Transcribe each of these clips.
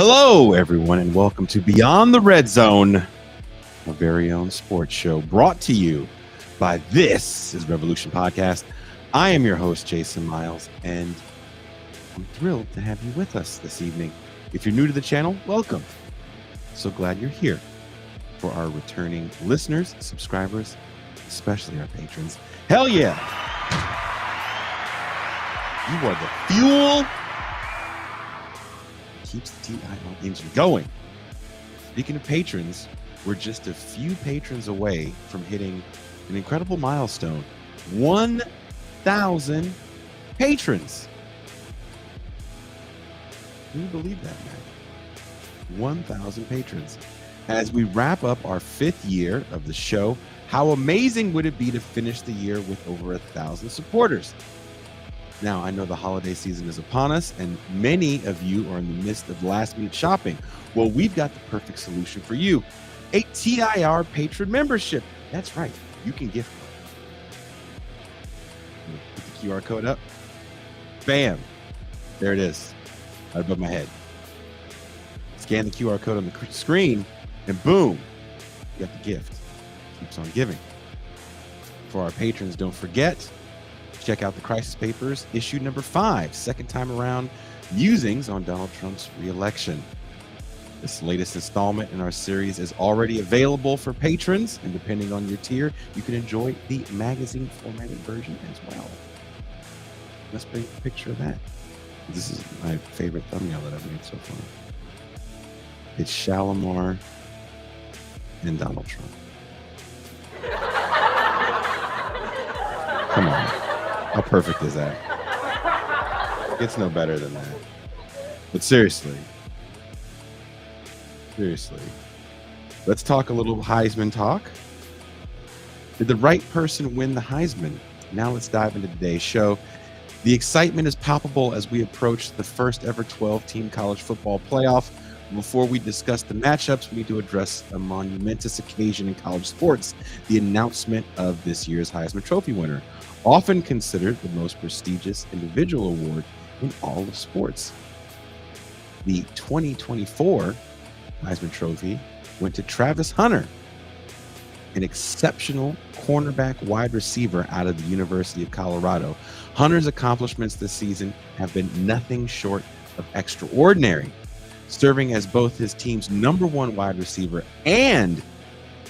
Hello, everyone, and welcome to Beyond the Red Zone, our very own sports show brought to you by This is Revolution Podcast. I am your host, Jason Miles, and I'm thrilled to have you with us this evening. If you're new to the channel, welcome. So glad you're here. For our returning listeners, subscribers, especially our patrons, hell yeah! You are the fuel keeps the TIO engine going. Speaking of patrons, we're just a few patrons away from hitting an incredible milestone: 1,000 patrons. Can you believe that, man? 1,000 patrons. As we wrap up our 5th year of the show, how amazing would it be to finish the year with over 1,000 supporters? Now, I know the holiday season is upon us, and many of you are in the midst of last-minute shopping. Well, we've got the perfect solution for you: a TIR patron membership. That's right, you can gift one. Put the QR code up. Bam! There it is, right above my head. Scan the QR code on the screen, and boom, you got the gift. Keeps on giving. For our patrons, don't forget, check out the Crisis Papers, issue number 5, second time around, musings on Donald Trump's re-election. This latest installment in our series is already available for patrons, and depending on your tier, you can enjoy the magazine formatted version as well. Let's bring a picture of that. This is my favorite thumbnail that I've made so far. It's Shalimar and Donald Trump. Come on. How perfect is that? It gets no better than that. But seriously, let's talk a little Heisman talk. Did the right person win the Heisman? Now let's dive into today's show. The excitement is palpable as we approach the first ever 12-team college football playoff. Before we discuss the matchups, we need to address a monumentous occasion in college sports: the announcement of this year's Heisman Trophy winner, often considered the most prestigious individual award in all of sports. The 2024 Heisman Trophy went to Travis Hunter, an exceptional cornerback wide receiver out of the University of Colorado. Hunter's accomplishments this season have been nothing short of extraordinary. Serving as both his team's #1 wide receiver and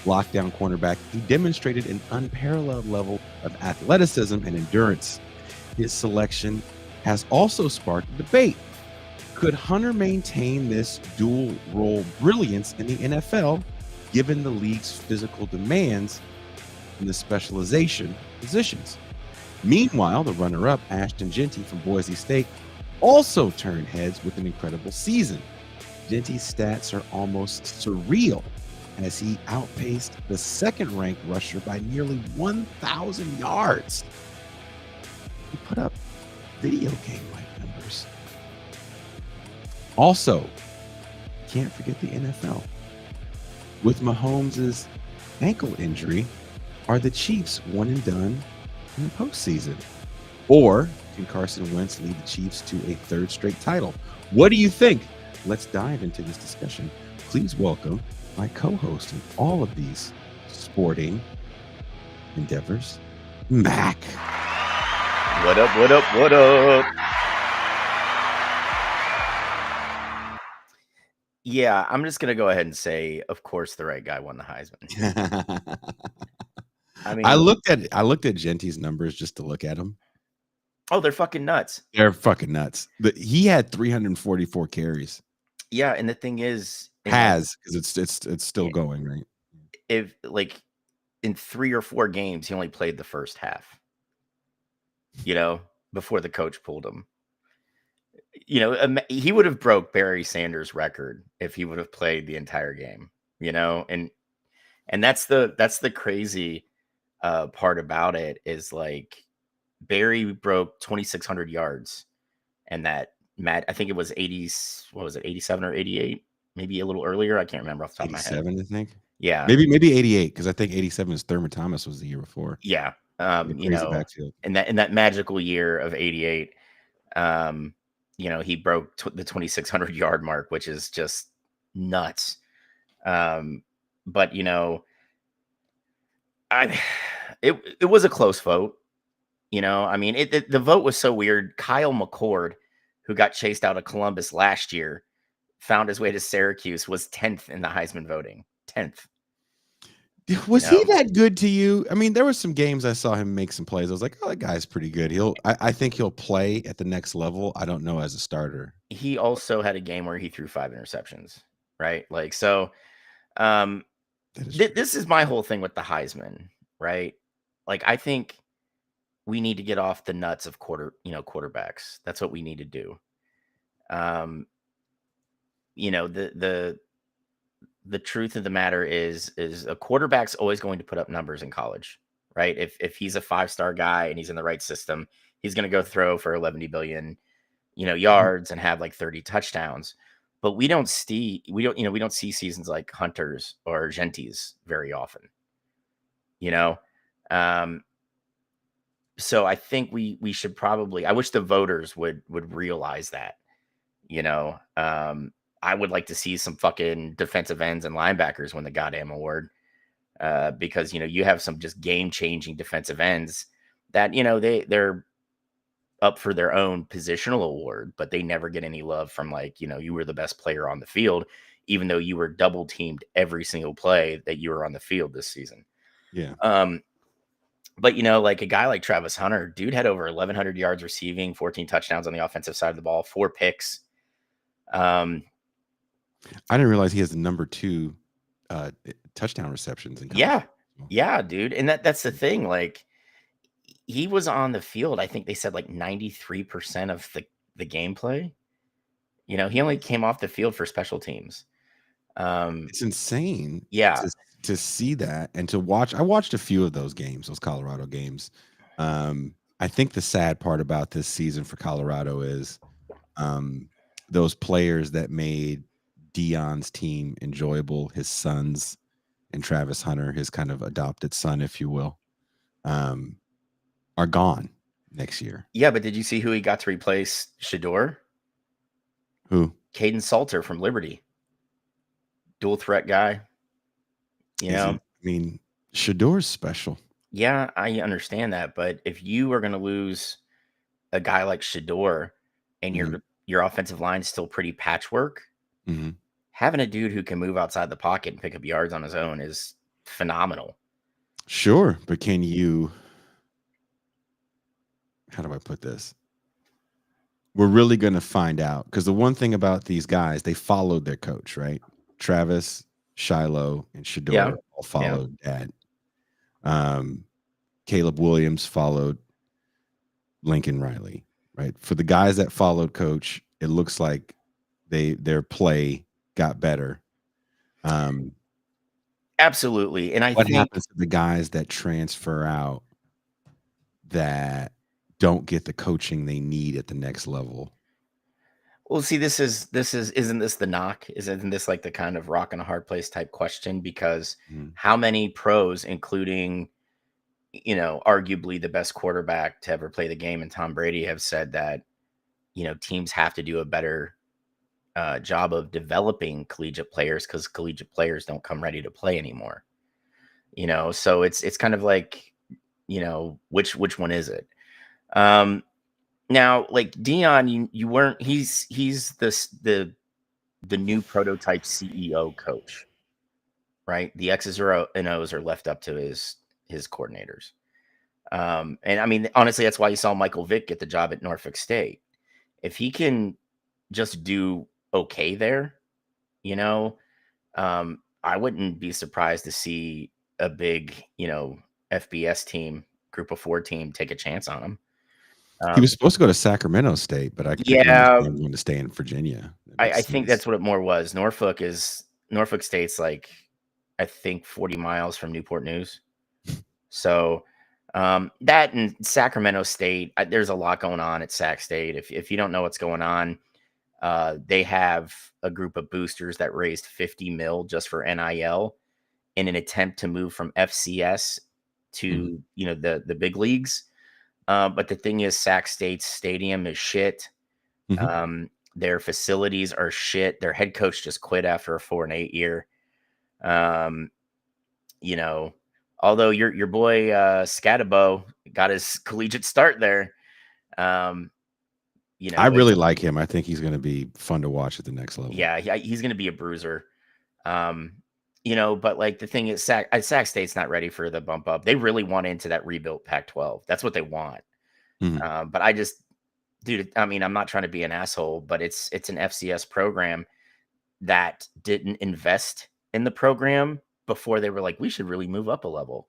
lockdown cornerback, he demonstrated an unparalleled level of athleticism and endurance. His selection has also sparked a debate. Could Hunter maintain this dual role brilliance in the NFL, given the league's physical demands and the specialization positions? Meanwhile, the runner-up, Ashton Jeanty from Boise State, also turned heads with an incredible season. Jeanty's stats are almost surreal, as he outpaced the second-ranked rusher by nearly 1,000 yards. He put up video game-like numbers. Also, can't forget the NFL. With Mahomes' ankle injury, are the Chiefs one and done in the postseason? Or can Carson Wentz lead the Chiefs to a 3rd straight title? What do you think? Let's dive into this discussion. Please welcome my co-host in all of these sporting endeavors, Mac. What up, what up, what up? Yeah, I'm just going to go ahead and say, of course, the right guy won the Heisman. I mean, I looked at Jeanty's numbers just to look at them. Oh, they're fucking nuts. They're fucking nuts. But he had 344 carries. Yeah, and the thing is, because it's still going, right? If like in 3 or 4 games, he only played the first half. Before the coach pulled him. He would have broke Barry Sanders' record if he would have played the entire game. And that's the crazy part about it is, like, Barry broke 2,600 yards, and that I think it was 87 or 88, maybe a little earlier. I can't remember off the top of my head. 87, I think. Yeah, maybe 88, because I think 87 is Thurman Thomas was the year before. Yeah, in that magical year of 88. he broke the 2,600 yard mark, which is just nuts. But I it was a close vote. I mean, the vote was so weird. Kyle McCord, who got chased out of Columbus last year, found his way to Syracuse, was 10th in the Heisman voting. 10th. Was he that good to you? I mean, there were some games I saw him make some plays. I was like, oh, that guy's pretty good. I think he'll play at the next level. I don't know as a starter. He also had a game where he threw 5 interceptions, right? Like, so this is my whole thing with the Heisman, right? Like, I think we need to get off the nuts of quarterbacks. That's what we need to do. The truth of the matter is a quarterback's always going to put up numbers in college, right? If he's a 5-star guy and he's in the right system, he's going to go throw for 11 billion, yards and have like 30 touchdowns. But we don't see seasons like Hunter's or Gentie's very often. So I think we should probably, I wish the voters would realize that. I would like to see some fucking defensive ends and linebackers win the goddamn award, because you have some just game-changing defensive ends that they're up for their own positional award, but they never get any love from you were the best player on the field, even though you were double teamed every single play that you were on the field this season. Yeah. But like a guy like Travis Hunter, dude had over 1,100 yards receiving, 14 touchdowns on the offensive side of the ball, 4 picks. I didn't realize he has the number 2 touchdown receptions in college. Yeah, dude. And that's the thing. Like, he was on the field, I think they said like 93% of the gameplay. He only came off the field for special teams. It's insane. Yeah. To see that and to watch. I watched a few of those games, those Colorado games. I think the sad part about this season for Colorado is those players that made Deion's team enjoyable, his sons and Travis Hunter, his kind of adopted son, if you will, are gone next year. Yeah, but did you see who he got to replace Shedeur? Who? Caden Salter from Liberty. Dual threat guy. I mean, Shedeur's special. Yeah, I understand that, but if you are going to lose a guy like Shedeur and your offensive line is still pretty patchwork, having a dude who can move outside the pocket and pick up yards on his own is phenomenal. Sure, but can you? How do I put this? We're really going to find out, because the one thing about these guys, they followed their coach, right? Travis, Shiloh, and Shedeur all followed Dad. Caleb Williams followed Lincoln Riley, right? For the guys that followed Coach, it looks like their play got better. Absolutely. And what happens to the guys that transfer out that don't get the coaching they need at the next level? Well, see, isn't this the knock? Isn't this like the kind of rock and a hard place type question? Because how many pros, including, arguably the best quarterback to ever play the game, and Tom Brady, have said that, teams have to do a better job of developing collegiate players, because collegiate players don't come ready to play anymore. So it's kind of like, which one is it? Now, like Deion, you weren't. He's the new prototype CEO coach, right? The X's and O's are left up to his coordinators. And I mean, honestly, that's why you saw Michael Vick get the job at Norfolk State. If he can just do okay there, I wouldn't be surprised to see a big, FBS team, Group of 4 team, take a chance on him. He was supposed to go to Sacramento State, but I think he wanted to stay in Virginia. I think that's what it more was. Norfolk State's like, I think 40 miles from Newport News. So that and Sacramento State, there's a lot going on at Sac State. If you don't know what's going on, they have a group of boosters that raised $50 million just for NIL in an attempt to move from FCS to the big leagues. But the thing is, Sac State's stadium is shit. Their facilities are shit. Their head coach just quit after a 4-8 year. You know, although your boy Scatabo got his collegiate start there. You I know, really like him. I think he's going to be fun to watch at the next level. yeah, he's going to be a bruiser. You know, but like the thing is, Sac State's not ready for the bump up. They really want into that rebuilt Pac-12. That's what they want. But I just, dude, I mean, I'm not trying to be an asshole, but it's an FCS program that didn't invest in the program before they were like, we should really move up a level.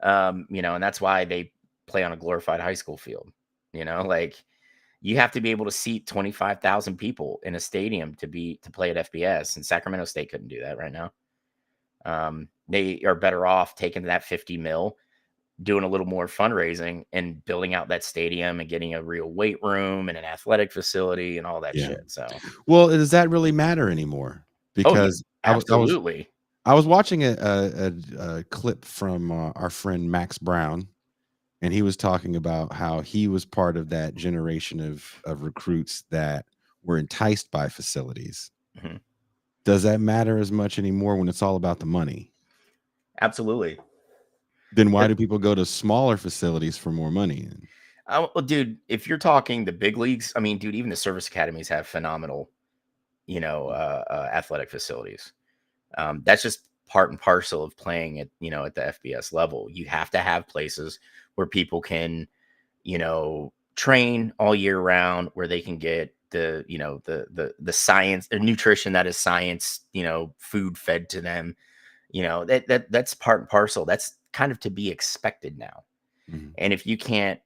You know, and that's why they play on a glorified high school field. You know, like you have to be able to seat 25,000 people in a stadium to play at FBS, and Sacramento State couldn't do that right now. They are better off taking that 50 mil, doing a little more fundraising and building out that stadium and getting a real weight room and an athletic facility and all that shit. So, well, does that really matter anymore? Because absolutely. I was watching a clip from our friend Max Brown, and he was talking about how he was part of that generation of recruits that were enticed by facilities. Mm-hmm. Does that matter as much anymore when it's all about the money? Absolutely. Then why do people go to smaller facilities for more money? Well, dude, if you're talking the big leagues, I mean, dude, even the service academies have phenomenal, you know, athletic facilities. That's just part and parcel of playing at, you know, at the FBS level. You have to have places where people can, you know, train all year round, where they can get the, you know, the science, the nutrition that is science, you know, food fed to them. You know, that's part and parcel. That's kind of to be expected now. And if you can't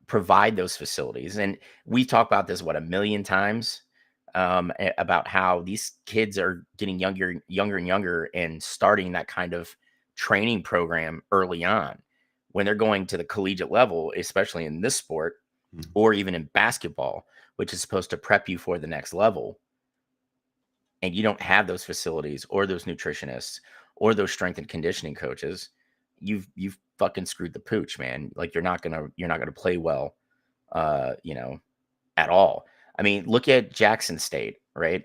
provide those facilities, and we talk about this, what, a million times, about how these kids are getting younger and younger and starting that kind of training program early on when they're going to the collegiate level, especially in this sport or even in basketball, which is supposed to prep you for the next level. And you don't have those facilities or those nutritionists or those strength and conditioning coaches. You've fucking screwed the pooch, man. Like you're not gonna play well, you know, at all. I mean, look at Jackson State, right?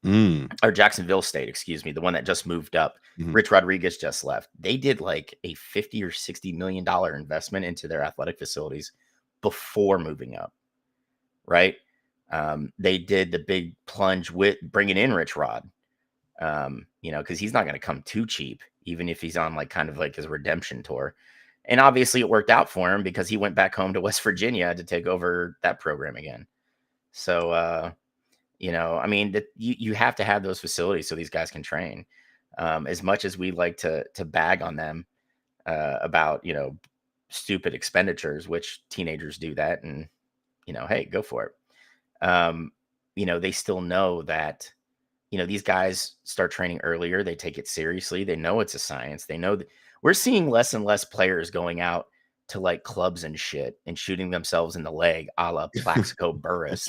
Or Jacksonville State, excuse me, the one that just moved up. Rich Rodriguez just left. They did like a $50 or $60 million investment into their athletic facilities before moving up, right? They did the big plunge with bringing in Rich Rod, you know, because he's not going to come too cheap, even if he's on like kind of like his redemption tour. And obviously it worked out for him because he went back home to West Virginia to take over that program again. So, you know, I mean, you have to have those facilities so these guys can train. As much as we like to bag on them about, you know, stupid expenditures, which teenagers do that, and, you know, hey, go for it. You know, they still know that, you know, these guys start training earlier. They take it seriously. They know it's a science. They know that we're seeing less and less players going out to like clubs and shit and shooting themselves in the leg, a la Plaxico Burress,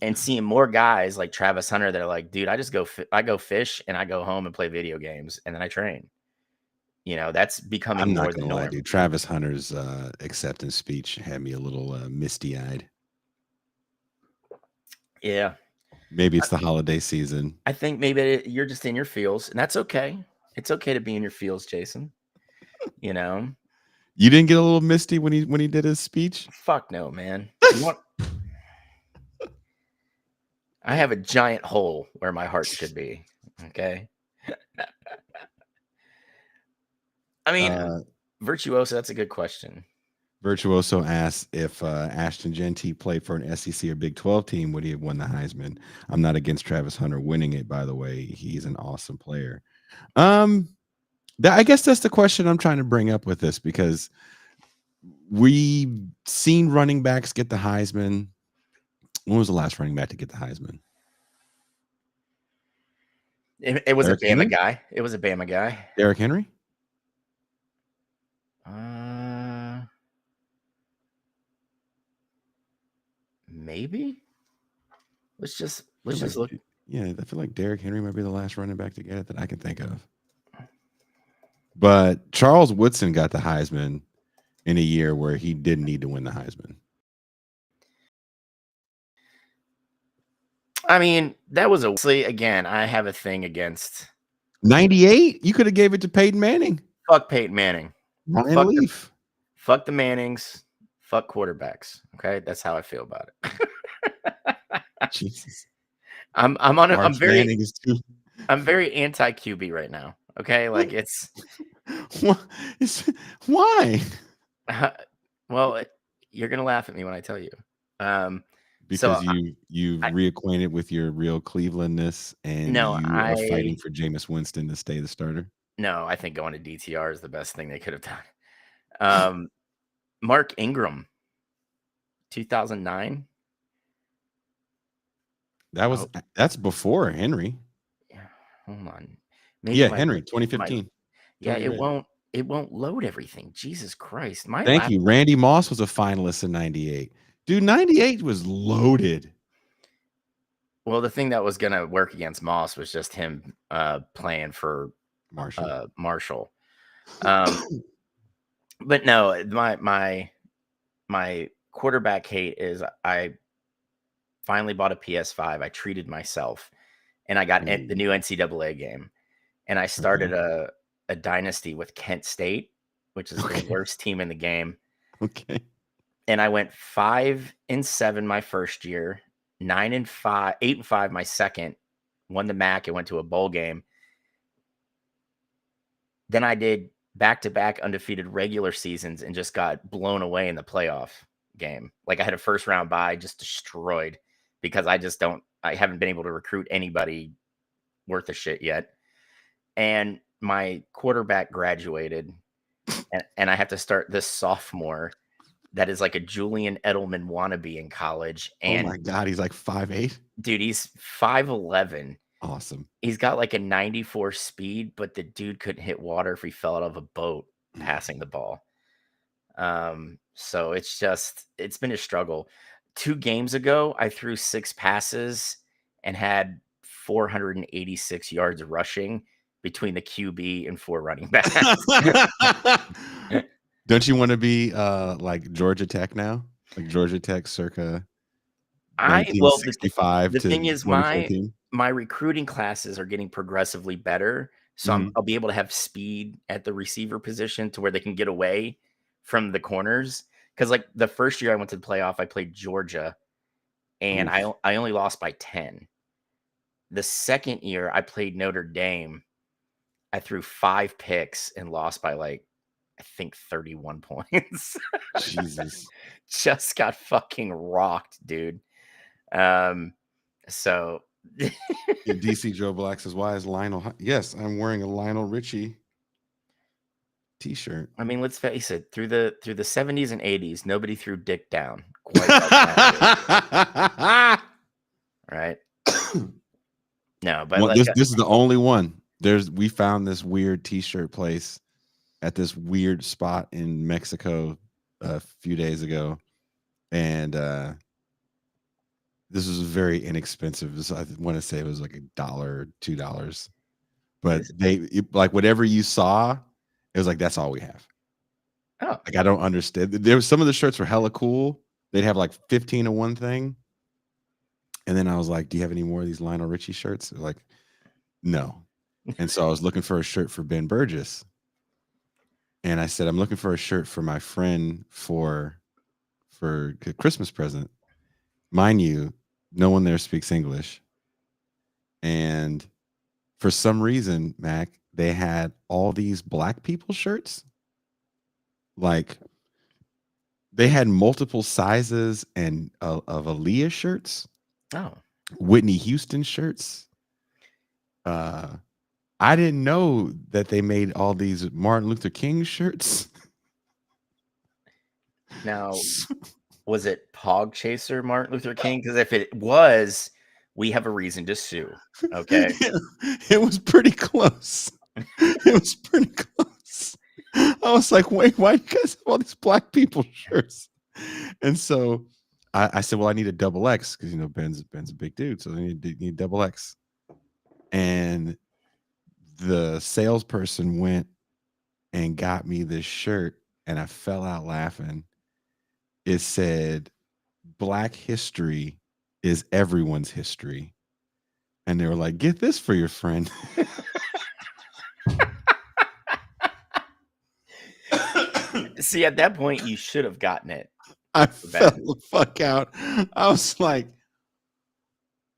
and seeing more guys like Travis Hunter that are like, dude, I just I go fish and I go home and play video games and then I train. You know, that's becoming I'm more not the gonna lie, norm. dude. Travis Hunter's acceptance speech had me a little misty-eyed. Yeah. Maybe it's the holiday season. I think maybe you're just in your feels, and that's okay. It's okay to be in your feels, Jason. You know, You didn't get a little misty when he did his speech? fuck no, man. You want? I have a giant hole where my heart should be. Okay. I mean, Virtuoso, that's a good question. Virtuoso asks if Ashton Genty played for an SEC or Big 12 team, would he have won the Heisman? I'm not against Travis Hunter winning it, by the way. He's an awesome player. I guess that's the question I'm trying to bring up with this, because we've seen running backs get the Heisman. When was the last running back to get the Heisman? It was Derrick a Bama Henry? guy. It was a Bama guy. Derrick Henry? Maybe. Let's just look. Yeah, I feel like Derrick Henry might be the last running back to get it that I can think of. But Charles Woodson got the Heisman in a year where he didn't need to win the Heisman. I mean, that was again, I have a thing against 98? You could have gave it to Peyton Manning. fuck Peyton Manning. Ryan Leaf. Fuck the Mannings. Fuck quarterbacks. Okay, that's how I feel about it. Jesus. I'm Arch Manning is too. I'm very anti QB right now. Okay, like it's Why? well, you're gonna laugh at me when I tell you. So Because you've reacquainted with your real Clevelandness, and no, you are fighting for Jameis Winston to stay the starter. No, I think going to DTR is the best thing they could have done. Mark Ingram, 2009. That's before Henry. Yeah, hold on. Yeah, Henry, 2015. Yeah, Totally right. it won't load everything. Jesus Christ. Thank you. Randy Moss was a finalist in 98. Dude, 98 was loaded. Well, the thing that was going to work against Moss was just him playing for Marshall. But no, my quarterback hate is I finally bought a PS5. I treated myself, and I got the new NCAA game, and I started a dynasty with Kent State, which is the worst team in the game. Okay. And I went 5-7 my first year, 9-5, 8-5 my second, won the MAC and went to a bowl game. Then I did back-to-back undefeated regular seasons and just got blown away in the playoff game. Like I had a first round bye, just destroyed because I haven't been able to recruit anybody worth a shit yet. And my quarterback graduated and I have to start this sophomore that is like a Julian Edelman wannabe in college. And oh my God, he's like 5'8". Dude, he's 5'11". Awesome. He's got like a 94 speed, but the dude couldn't hit water if he fell out of a boat passing the ball. So it's been a struggle. 2 games ago, I threw 6 passes and had 486 yards rushing between the QB and 4 running backs. Don't you want to be like Georgia Tech now? Like Georgia Tech circa 1965 the to thing is 2014? My recruiting classes are getting progressively better. So I'll be able to have speed at the receiver position to where they can get away from the corners. Because like the first year I went to the playoff, I played Georgia and I only lost by 10. The second year I played Notre Dame. I threw 5 picks and lost by like, I think 31 points. Jesus. Just got fucking rocked, dude. So DC Joe Black says, why is Lionel? Yes, I'm wearing a Lionel Richie t-shirt. I mean, let's face it, through the 70s and 80s, nobody threw dick down quite like that. Right? No, but well, this is the only one. We found this weird t-shirt place at this weird spot in Mexico a few days ago. And this was very inexpensive. I want to say it was like $1, $2. But like whatever you saw, it was like, that's all we have. Oh. Like, I don't understand. There was some of the shirts were hella cool. They'd have like 15 of one thing. And then I was like, do you have any more of these Lionel Richie shirts? They're like, no. And so I was looking for a shirt for Ben Burgess. And I said, I'm looking for a shirt for my friend for a Christmas present. Mind you, no one there speaks English. And for some reason, Mac, they had all these black people shirts. Like they had multiple sizes and of Aaliyah shirts. Oh. Whitney Houston shirts. I didn't know that they made all these Martin Luther King shirts. Now, was it Pog Chaser Martin Luther King? Because if it was, we have a reason to sue. Okay. It was pretty close. It was pretty close. I was like, wait, why do you guys have all these black people shirts? And so I said, well, I need a double X because, you know, Ben's a big dude. So I need double X. And the salesperson went and got me this shirt and I fell out laughing. It said, Black history is everyone's history. And they were like, get this for your friend. See, at that point, you should have gotten it. I fell the fuck out. I was like,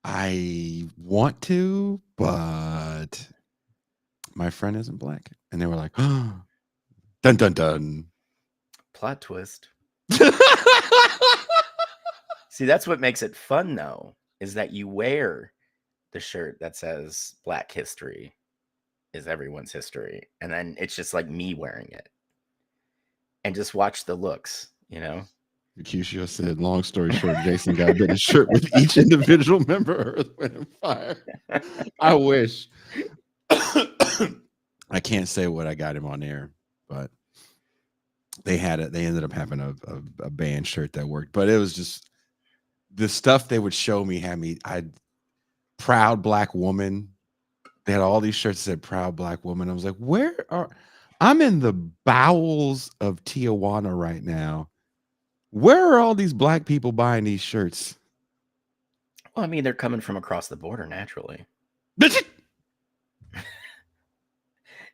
I want to, but my friend isn't black. And they were like, oh, dun dun dun. Plot twist. See, that's what makes it fun, though, is that you wear the shirt that says Black history is everyone's history. And then it's just like me wearing it. And just watch the looks, you know? Mercutio said, long story short, Jason got a bit of shirt with each individual member of Earth, Wind, and Fire. I wish. I can't say what I got him on air, but they had it. They ended up having a band shirt that worked. But it was just the stuff they would show me had me. Proud Black Woman. They had all these shirts that said Proud Black Woman. I was like, I'm in the bowels of Tijuana right now. Where are all these black people buying these shirts? Well, I mean, they're coming from across the border naturally.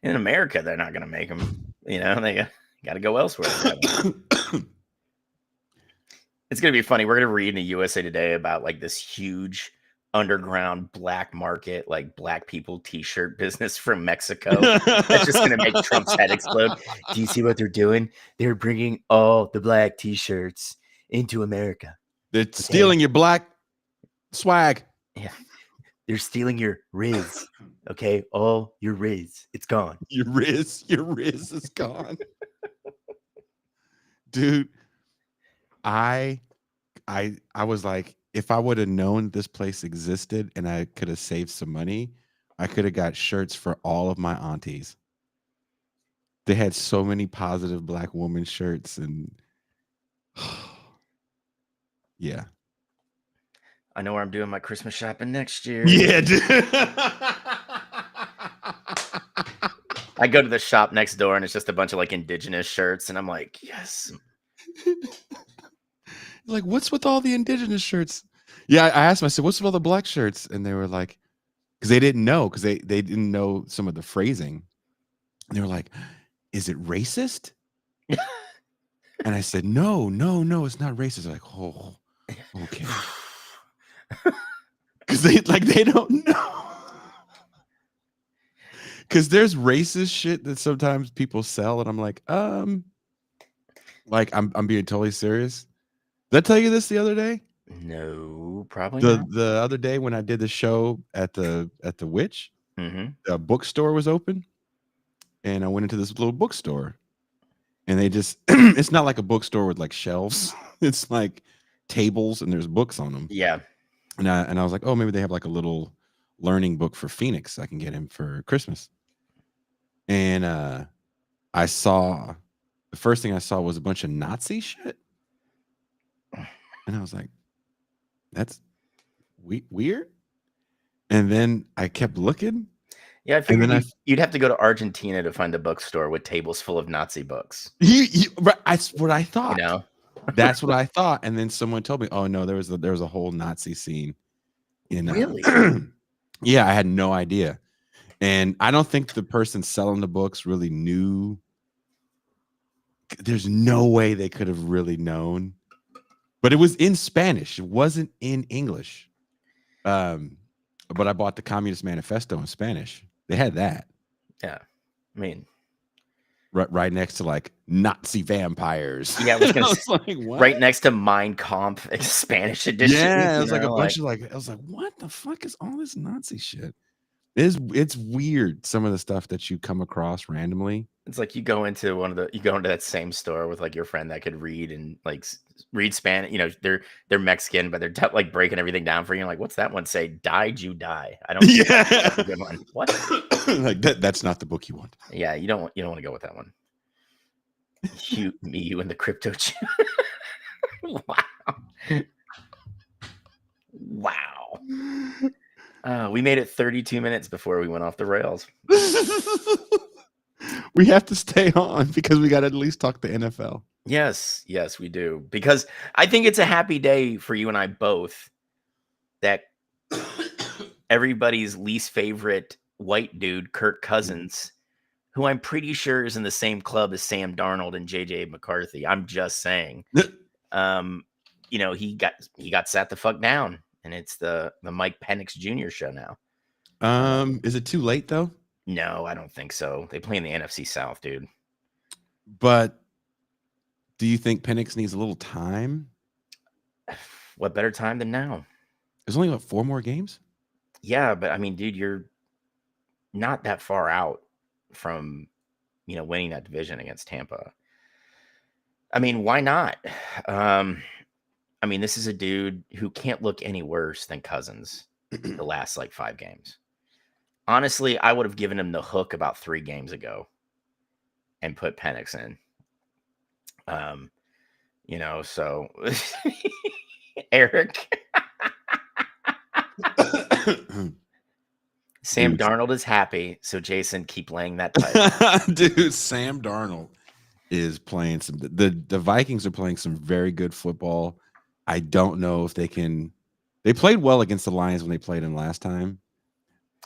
In America, they're not going to make them. You know, they got to go elsewhere. It's going to be funny. We're going to read in the USA Today about like this huge underground black market, like black people t-shirt business from Mexico. That's just going to make Trump's head explode. Do you see what they're doing? They're bringing all the black t-shirts into America. They're stealing your black swag. Yeah. They're stealing your Riz. Okay. All your Riz. It's gone. Your Riz is gone. Dude, I was like, if I would have known this place existed and I could have saved some money, I could have got shirts for all of my aunties. They had so many positive black woman shirts and yeah. I know where I'm doing my Christmas shopping next year. Yeah, dude. I go to the shop next door and it's just a bunch of like indigenous shirts. And I'm like, yes. Like, what's with all the indigenous shirts? Yeah, I asked them, I said, what's with all the black shirts? And they were like, because they didn't know, because they didn't know some of the phrasing. And they were like, is it racist? And I said, no, it's not racist. They're like, oh, okay. Because they don't know. Because there's racist shit that sometimes people sell, and I'm like, I'm being totally serious. Did I tell you this the other day? No, probably not. The other day when I did the show at the Witch, the bookstore was open, and I went into this little bookstore, and they just it's not like a bookstore with like shelves. It's like tables and there's books on them. Yeah. And I was like, oh, maybe they have like a little learning book for Phoenix I can get him for Christmas. And the first thing I saw was a bunch of Nazi shit. And I was like, that's weird. And then I kept looking. Yeah, I figured you'd have to go to Argentina to find a bookstore with tables full of Nazi books. That's what I thought. You know? That's what I thought. And then someone told me, oh, no, there was a whole Nazi scene. Really? Yeah, I had no idea. And I don't think the person selling the books really knew. There's no way they could have really known. But it was in Spanish. It wasn't in English. But I bought the Communist Manifesto in Spanish. They had that. Yeah. I mean, right next to like Nazi vampires. Yeah, I was like, what? Right next to Mein Kampf Spanish edition. Yeah, it was like a bunch of I was like, what the fuck is all this Nazi shit? It's weird, some of the stuff that you come across randomly. It's like you go into that same store with like your friend that could read and like read Spanish. You know, they're Mexican, but they're like breaking everything down for you. Like, what's that one say? Died you die. I don't. Yeah, that's a good one. What? Like that's not the book you want. Yeah, you don't want to go with that one. You and the crypto chip. Wow. We made it 32 minutes before we went off the rails. We have to stay on because we got to at least talk the NFL. Yes, we do. Because I think it's a happy day for you and I both that everybody's least favorite white dude, Kirk Cousins, who I'm pretty sure is in the same club as Sam Darnold and JJ McCarthy. I'm just saying. He got sat the fuck down, and it's the Mike Penix Jr. show now. Is it too late though? No, I don't think so. They play in the NFC South, dude. But do you think Penix needs a little time? What better time than now? There's only 4 more games. Yeah, but I mean, dude, you're not that far out from winning that division against Tampa. I mean, why not? I mean, this is a dude who can't look any worse than Cousins the last 5 games. Honestly, I would have given him the hook about 3 games ago and put Penix in. So Eric. Sam Darnold is happy, so Jason, keep laying that pipe. Dude, Sam Darnold is playing the Vikings are playing some very good football. I don't know if they can. They played well against the Lions when they played them last time.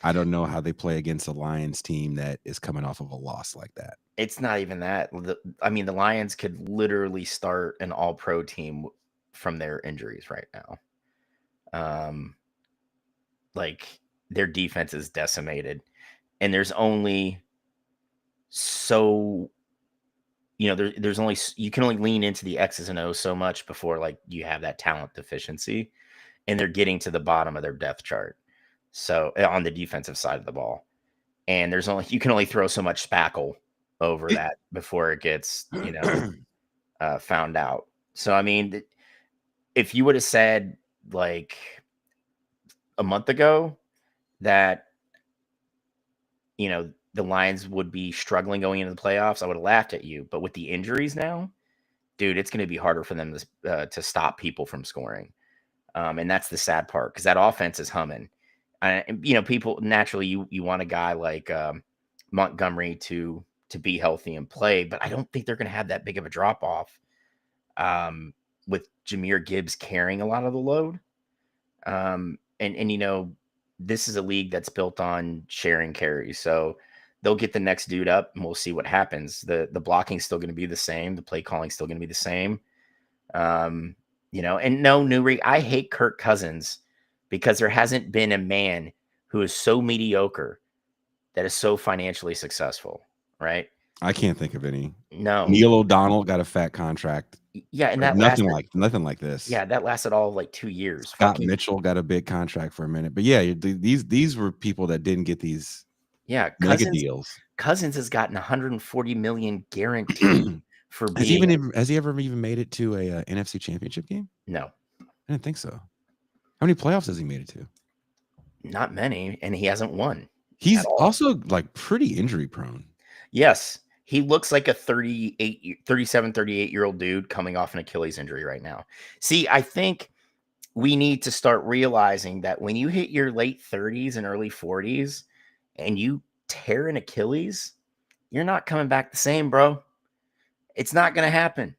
I don't know how they play against a Lions team that is coming off of a loss like that. It's not even that. I mean, the Lions could literally start an all-pro team from their injuries right now. Their defense is decimated, and there's only there's only, you can only lean into the X's and O's so much before you have that talent deficiency, and they're getting to the bottom of their depth chart. So on the defensive side of the ball, and you can only throw so much spackle over that before it gets, found out. So, I mean, if you would have said a month ago that, the Lions would be struggling going into the playoffs, I would have laughed at you. But with the injuries now, dude, it's going to be harder for them to stop people from scoring. And that's the sad part, because that offense is humming. People naturally, you want a guy like Montgomery to be healthy and play, but I don't think they're going to have that big of a drop off with Jahmyr Gibbs carrying a lot of the load. This is a league that's built on sharing carries, so they'll get the next dude up, and we'll see what happens. The blocking's still going to be the same. The play calling's still going to be the same. And no, Newry, I hate Kirk Cousins because there hasn't been a man who is so mediocre that is so financially successful, right? I can't think of any. No. Neil O'Donnell got a fat contract. Yeah, and that nothing like this. Yeah, that lasted all 2 years. Scott Mitchell got a big contract for a minute, but yeah, these were people that didn't get these. Yeah, mega deals. Cousins has gotten $140 million guaranteed for being. Has he ever even made it to a NFC Championship game? No, I didn't think so. How many playoffs has he made it to? Not many, and he hasn't won. He's also pretty injury prone. Yes, he looks like a 38-year-old dude coming off an Achilles injury right now. See, I think we need to start realizing that when you hit your late 30s and early 40s and you tear an Achilles, you're not coming back the same, bro. It's not going to happen.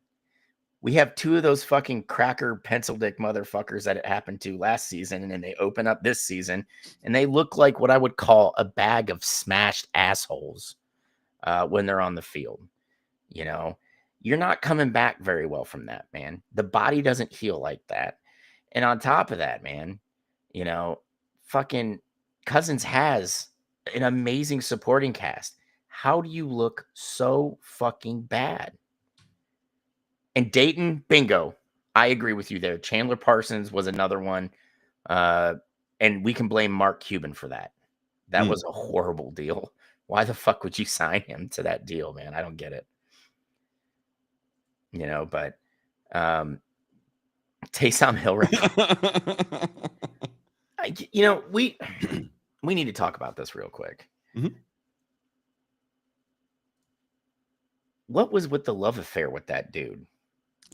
We have 2 of those fucking cracker pencil dick motherfuckers that it happened to last season, and then they open up this season, and they look like what I would call a bag of smashed assholes when they're on the field. You're not coming back very well from that, man. The body doesn't heal like that. And on top of that, man, fucking Cousins has an amazing supporting cast. How do you look so fucking bad? And Dayton, bingo. I agree with you there. Chandler Parsons was another one. And we can blame Mark Cuban for that. That was a horrible deal. Why the fuck would you sign him to that deal, man? I don't get it. But Taysom Hill, we need to talk about this real quick. Mm-hmm. What was with the love affair with that dude?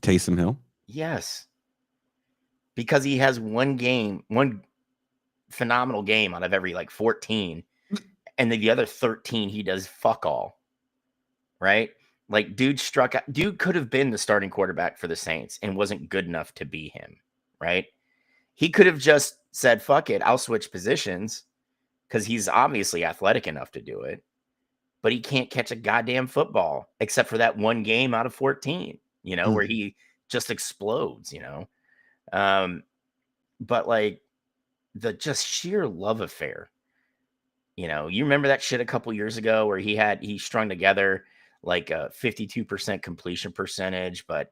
Taysom Hill? Yes. Because he has one phenomenal game out of every 14. And then the other 13, he does fuck all. Right? Dude could have been the starting quarterback for the Saints and wasn't good enough to be him. Right? He could have just said, fuck it, I'll switch positions because he's obviously athletic enough to do it, but he can't catch a goddamn football except for that one game out of 14, where he just explodes, but like the just sheer love affair, you remember that shit a couple years ago where he strung together like a 52% completion percentage, but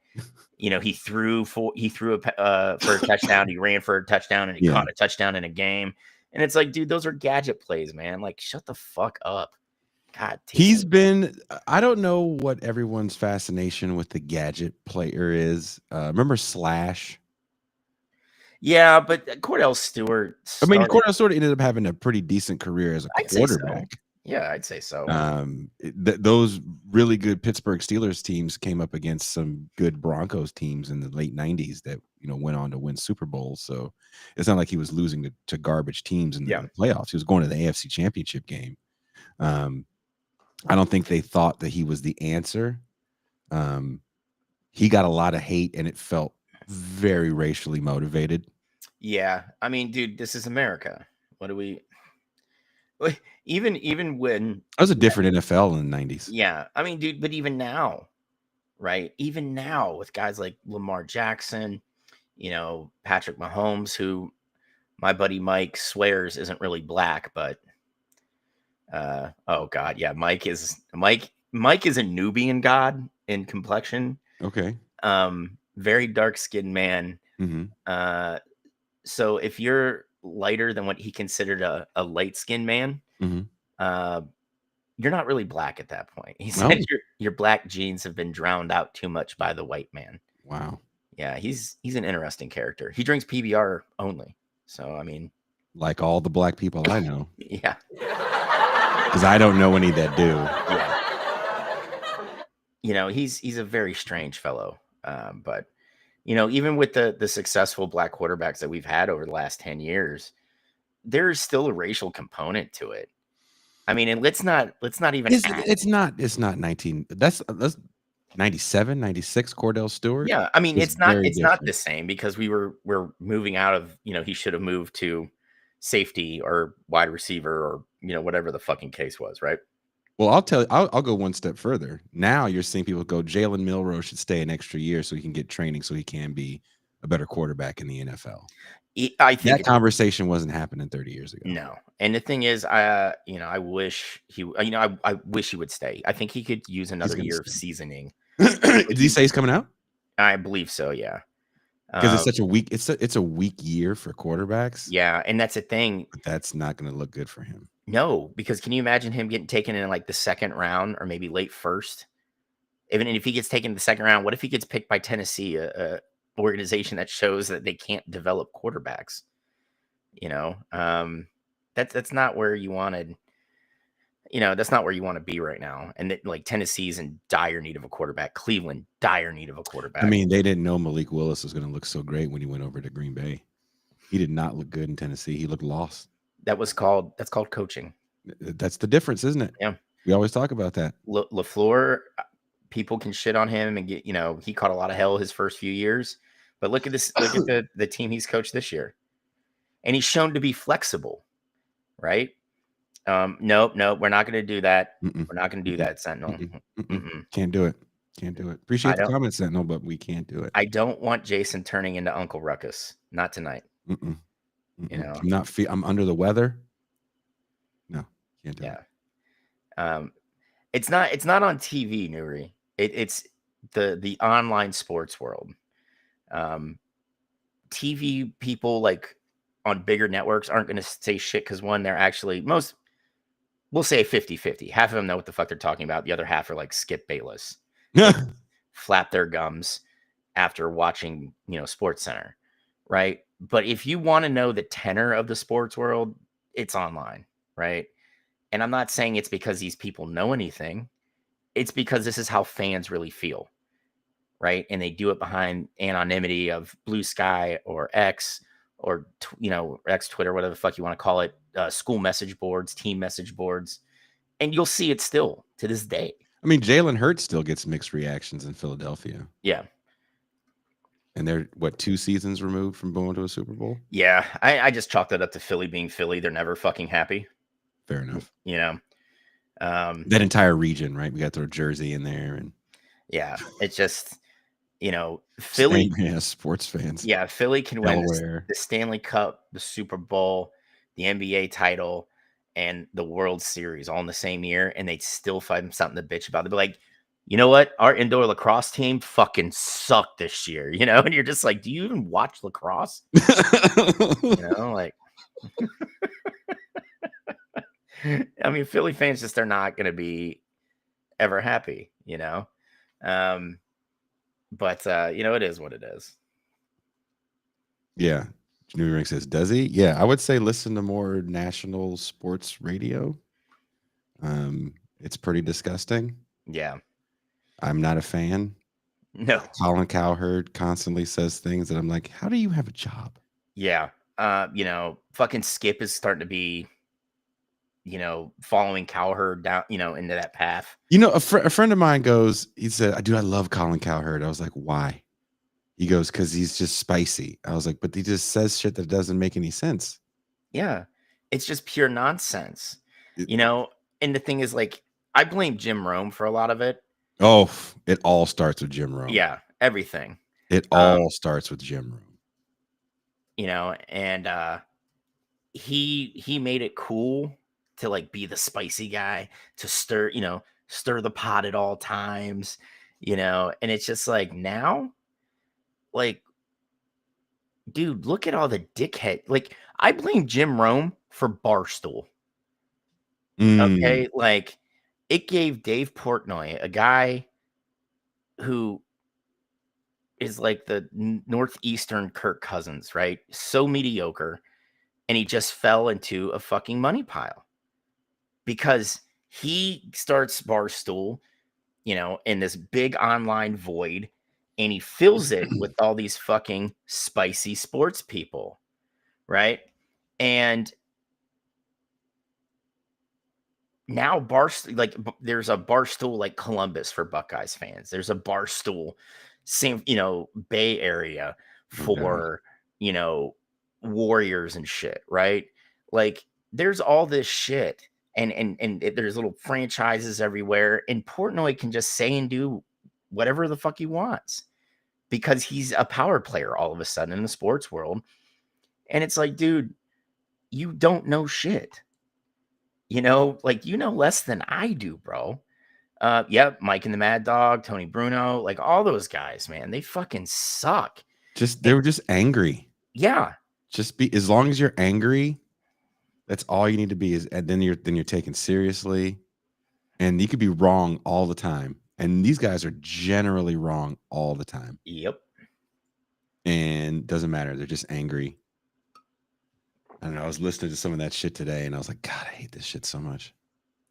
he threw for a touchdown, he ran for a touchdown, and he caught a touchdown in a game. And it's like, dude, those are gadget plays, man. Like, shut the fuck up. God, He's been, I don't know what everyone's fascination with the gadget player is. Remember Slash? Yeah, but Cordell Stewart I mean, started. Cordell Stewart ended up having a pretty decent career as a I'd say so. quarterback. Yeah, I'd say so. Those really good Pittsburgh Steelers teams came up against some good Broncos teams in the late 90s that, went on to win Super Bowls. So it's not like he was losing to garbage teams in the playoffs. He was going to the AFC Championship game. I don't think they thought that he was the answer. He got a lot of hate, and it felt very racially motivated. Yeah, I mean, dude, this is America. What do we? Even when that was a different NFL in the 90s. Yeah, I mean, dude, but even now, right? Even now with guys like Lamar Jackson, Patrick Mahomes, who my buddy Mike swears isn't really black, but oh god, yeah, Mike is a Nubian god in complexion. Okay. Very dark-skinned man. Mm-hmm. So if you're lighter than what he considered a light-skinned man, you're not really black at that point. He said your black genes have been drowned out too much by the white man. Wow. Yeah, he's an interesting character. He drinks PBR only. So, I mean, like all the black people I know. Yeah. Because I don't know any that do. Yeah. He's a very strange fellow. But even with the successful black quarterbacks that we've had over the last 10 years, there's still a racial component to it. I mean, and let's not even it's not 19 that's 97 96 Cordell Stewart. Yeah, I mean, it's not the same because we're moving out of, he should have moved to safety or wide receiver or whatever the fucking case was, right? Well, I'll go one step further. Now you're seeing people go, Jalen Milroe should stay an extra year so he can get training so he can be a better quarterback in the NFL. I think that conversation wasn't happening 30 years ago. No. And the thing is, I wish I wish he would stay. I think he could use another year of seasoning. Did he say he's coming out? I believe so, yeah. Because it's such a weak, it's a weak year for quarterbacks. Yeah, and that's the thing. But that's not going to look good for him. No, because can you imagine him getting taken in like the second round or maybe late first? Even if he gets taken in the second round, what if he gets picked by Tennessee, a organization that shows that they can't develop quarterbacks? That's not where you wanted. That's not where you want to be right now. And like Tennessee's in dire need of a quarterback. Cleveland, dire need of a quarterback. I mean, they didn't know Malik Willis was going to look so great when he went over to Green Bay. He did not look good in Tennessee. He looked lost. That's called coaching. That's the difference, isn't it? Yeah. We always talk about that. LaFleur, people can shit on him and get, he caught a lot of hell his first few years. But look at this, look at the team he's coached this year. And he's shown to be flexible, right? Nope, we're not going to do that. We're not going to do that, Sentinel. Can't do it. Appreciate the comment, Sentinel, but we can't do it. I don't want Jason turning into Uncle Ruckus. Not tonight. I'm under the weather. No, can't do it. It's not on TV, Nuri. It's the online sports world. TV people like on bigger networks aren't going to say shit because one, they're actually we'll say 50-50. Half of them know what the fuck they're talking about. The other half are like Skip Bayless. Flap their gums after watching, Sports Center, right? But if you want to know the tenor of the sports world, it's online, right? And I'm not saying it's because these people know anything. It's because this is how fans really feel, right? And they do it behind anonymity of Blue Sky or X or, X Twitter, whatever the fuck you want to call it, school message boards, team message boards. And you'll see it still to this day. I mean, Jalen Hurts still gets mixed reactions in Philadelphia. Yeah. And they're what, 2 seasons removed from going to a Super Bowl? Yeah, I just chalked that up to Philly being Philly. They're never fucking happy, Fair enough. you know. That entire region, right? We got to throw Jersey in there and Yeah, it's just just Philly. angry ass sports fans. Yeah, Philly can win Delaware. the Stanley Cup, the Super Bowl, the NBA title, and the World Series all in the same year, and they'd still find something to bitch about. They'd be like, you know what? Our indoor lacrosse team fucking sucked this year, And you're just like, do you even watch lacrosse? Like, I mean, Philly fans just are not going to be ever happy, But it is what it is. Yeah. New Ring says, does he? Yeah, I would say listen to more national sports radio. It's pretty disgusting. Yeah. I'm not a fan. No. Colin Cowherd constantly says things that I'm like, how do you have a job? Yeah. Fucking Skip is starting to be, following Cowherd down, into that path. A friend of mine goes, he said, dude, I love Colin Cowherd. I was like, why? He goes, because he's just spicy. I was like, but he just says shit that doesn't make any sense. Yeah. It's just pure nonsense. It- And the thing is, like, I blame Jim Rome for a lot of it. Oh, it all starts with Jim Rome. Yeah, everything. It all starts with Jim Rome. And he made it cool to like be the spicy guy, to stir the pot at all times, and it's just like now, like, dude, look at all the dickhead. Like, I blame Jim Rome for Barstool. Okay, like, it gave Dave Portnoy, a guy who is like the northeastern Kirk Cousins, right? So mediocre, and he just fell into a fucking money pile because he starts Barstool, in this big online void, and he fills it with all these fucking spicy sports people, right? And now there's a Barstool like Columbus for Buckeyes fans. There's a Barstool same, Bay Area for, Warriors and shit, right? Like, there's all this shit, and there's little franchises everywhere, and Portnoy can just say and do whatever the fuck he wants because he's a power player all of a sudden in the sports world. And it's like, dude, you don't know shit. Like, less than I do, bro. Yep, Mike and the Mad Dog, Tony Bruno, like all those guys, man, they fucking suck. They were just angry. Yeah. Just be, as long as you're angry, that's all you need to be, and then you're taken seriously. And you could be wrong all the time. And these guys are generally wrong all the time. Yep. And doesn't matter. They're just angry. I don't know. I was listening to some of that shit today, and I was like, God, I hate this shit so much.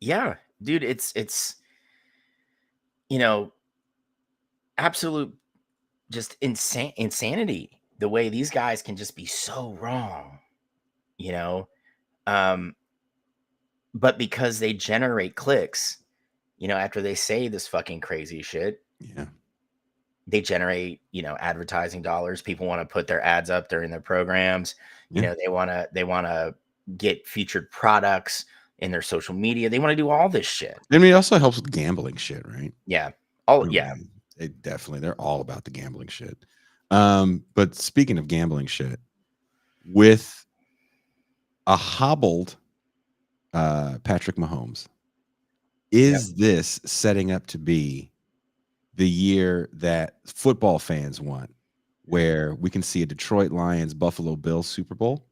Yeah, dude, it's absolute just insanity. The way these guys can just be so wrong, but because they generate clicks, after they say this fucking crazy shit, yeah, they generate, advertising dollars. People want to put their ads up during their programs. Yeah. They want to get featured products in their social media. They want to do all this shit. I mean, it also helps with gambling shit, right? Yeah. Yeah. They're all about the gambling shit. But speaking of gambling shit, with a hobbled Patrick Mahomes, is this setting up to be the year that football fans want, where we can see a Detroit Lions Buffalo Bills Super Bowl?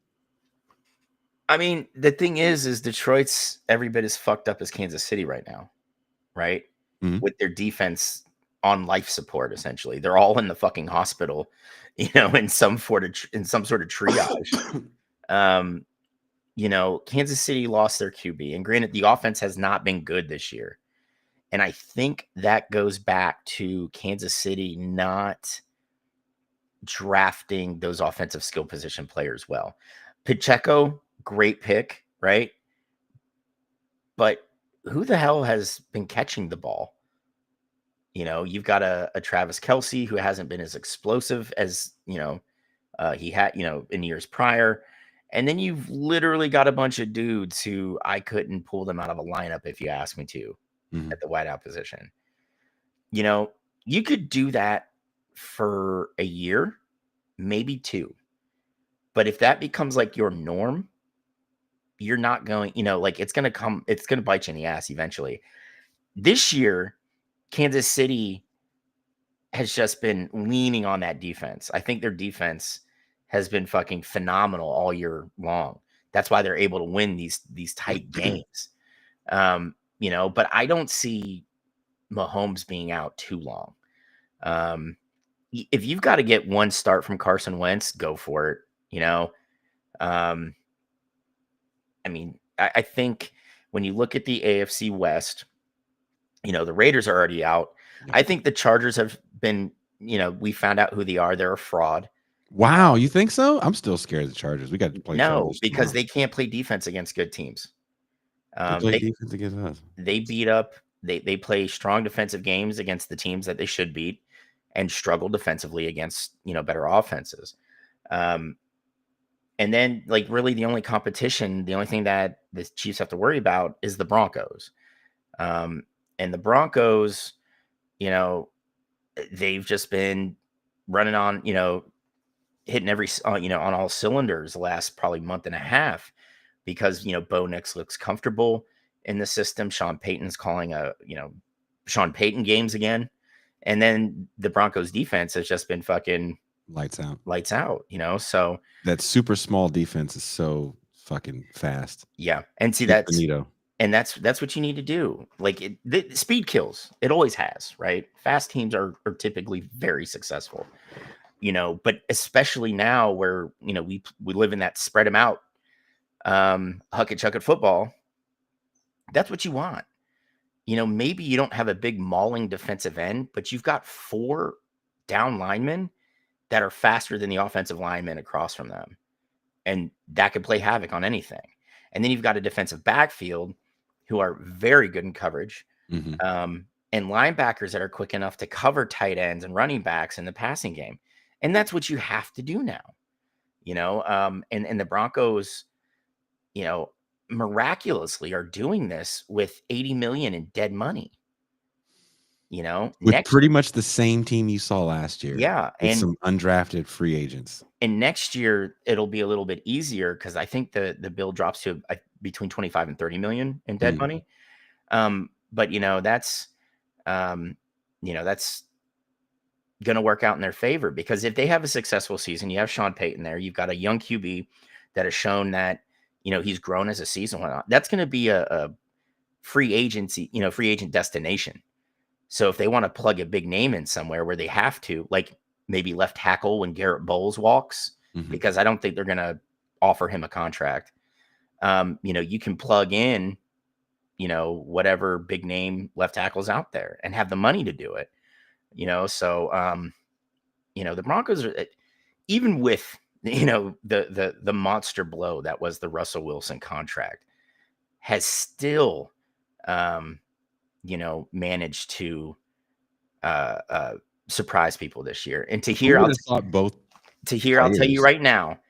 I mean, the thing is Detroit's every bit as fucked up as Kansas City right now, right? Mm-hmm. With their defense on life support, essentially. They're all in the fucking hospital, in some sort of triage. Kansas City lost their QB, and granted, the offense has not been good this year. And I think that goes back to Kansas City not drafting those offensive skill position players well. Pacheco, great pick, right? But who the hell has been catching the ball? You've got a Travis Kelsey who hasn't been as explosive as, he had, in years prior. And then you've literally got a bunch of dudes who I couldn't pull them out of a lineup if you asked me to Mhm. at the wideout position. You could do that for a year, maybe 2. But if that becomes like your norm, you're not going, like it's going to bite you in the ass eventually. This year, Kansas City has just been leaning on that defense. I think their defense has been fucking phenomenal all year long. That's why they're able to win these tight games. But I don't see Mahomes being out too long. If you've got to get one start from Carson Wentz, go for it. Um, I think when you look at the AFC West, the Raiders are already out. Yeah. I think the Chargers have been, we found out who they are. They're a fraud. Wow, you think so? I'm still scared of the Chargers. We got to play No, Chargers because tomorrow. they can't play defense against good teams. They play They defense against us. they beat up. They play strong defensive games against the teams that they should beat, and struggle defensively against better offenses. And then, like, really the only competition, the only thing that the Chiefs have to worry about is the Broncos. And the Broncos, they've just been running on, hitting every, on all cylinders the last probably month and a half because, Bo Nix looks comfortable in the system. Sean Payton's calling Sean Payton games again. And then the Broncos defense has just been fucking lights out, so that super small defense is so fucking fast. Yeah. And see, Nick that's Bonito. and that's what you need to do. Like the speed kills. It always has, right? Fast teams are typically very successful. But especially now where, we live in that spread them out, huck it, chuck it football. That's what you want. Maybe you don't have a big mauling defensive end, but you've got 4 down linemen that are faster than the offensive linemen across from them. And that could play havoc on anything. And then you've got a defensive backfield who are very good in coverage, Mhm. and linebackers that are quick enough to cover tight ends and running backs in the passing game. And that's what you have to do now, and the Broncos, miraculously are doing this with $80 million in dead money. With pretty much the same team you saw last year. Yeah, With and some undrafted free agents. And next year it'll be a little bit easier because I think the bill drops to between 25 and 30 million in dead money. But that's going to work out in their favor because if they have a successful season, you have Sean Payton there. You've got a young QB that has shown that he's grown as a season. That's going to be a free agency, free agent destination. So if they want to plug a big name in somewhere where they have to, like maybe left tackle when Garrett Bowles walks, because I don't think they're going to offer him a contract. You can plug in, whatever big name left tackles out there and have the money to do it. So the Broncos are, even with the monster blow that was the Russell Wilson contract, has still managed to surprise people this year. And I'll tell you right now,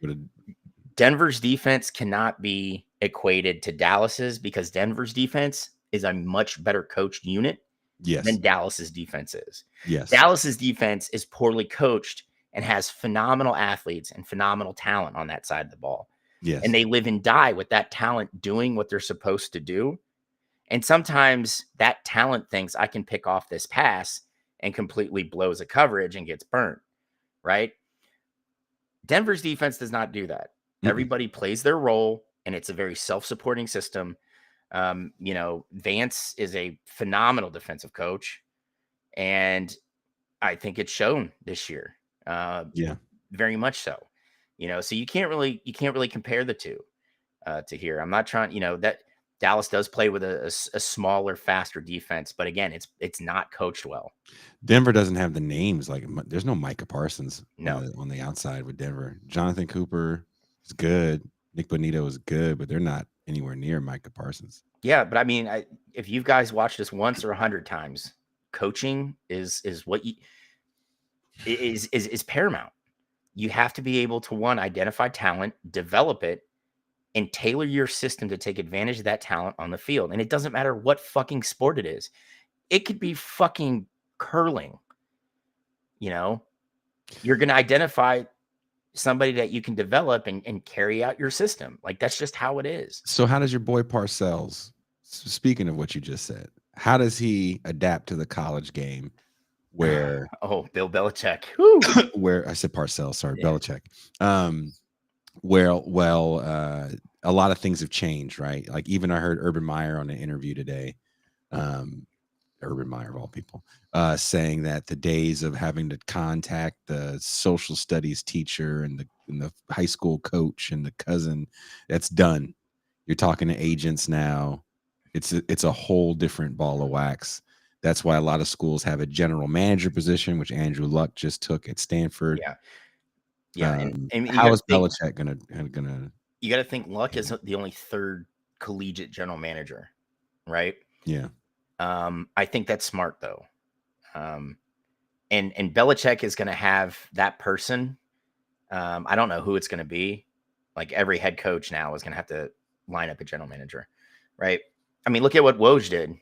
Denver's defense cannot be equated to Dallas's because Denver's defense is a much better coached unit than Dallas's defense is. Yes. Dallas's defense is poorly coached and has phenomenal athletes and phenomenal talent on that side of the ball. Yes. And they live and die with that talent doing what they're supposed to do. And sometimes that talent thinks I can pick off this pass and completely blows a coverage and gets burnt, right? Denver's defense does not do that. Everybody plays their role, and it's a very self-supporting system. Vance is a phenomenal defensive coach, and I think it's shown this year. Very much so. So you can't really compare the two to here. I'm not trying, that Dallas does play with a smaller, faster defense, but again, it's not coached well. Denver doesn't have the names. Like there's no Micah Parsons on the outside with Denver. Jonathan Cooper is good. Nick Bonito is good, but they're not anywhere near Micah Parsons. Yeah, but I mean, if you guys watched this once or 100 times, coaching is what is paramount. You have to be able to, one, identify talent, develop it, and tailor your system to take advantage of that talent on the field. And it doesn't matter what fucking sport it is. It could be fucking curling. You know, you're going to identify somebody that you can develop and carry out your system. Like, that's just how it is. So how does your boy Parcells, speaking of what you just said, how does he adapt to the college game where Oh, Bill Belichick. where I said Parcells, sorry, Yeah. Belichick. Well, a lot of things have changed, right? Like even I heard Urban Meyer on an interview today. Urban Meyer of all people, saying that the days of having to contact the social studies teacher and the high school coach and the cousin, that's done. You're talking to agents now. It's a whole different ball of wax. That's why a lot of schools have a general manager position, which Andrew Luck just took at Stanford. Yeah. Yeah. And you How got to is think, Belichick gonna? you got to think Luck is the only third collegiate general manager, right? Yeah, I think that's smart though. And Belichick is going to have that person. I don't know who it's going to be. Like every head coach now is going to have to line up a general manager, right? I mean, look at what Woj did.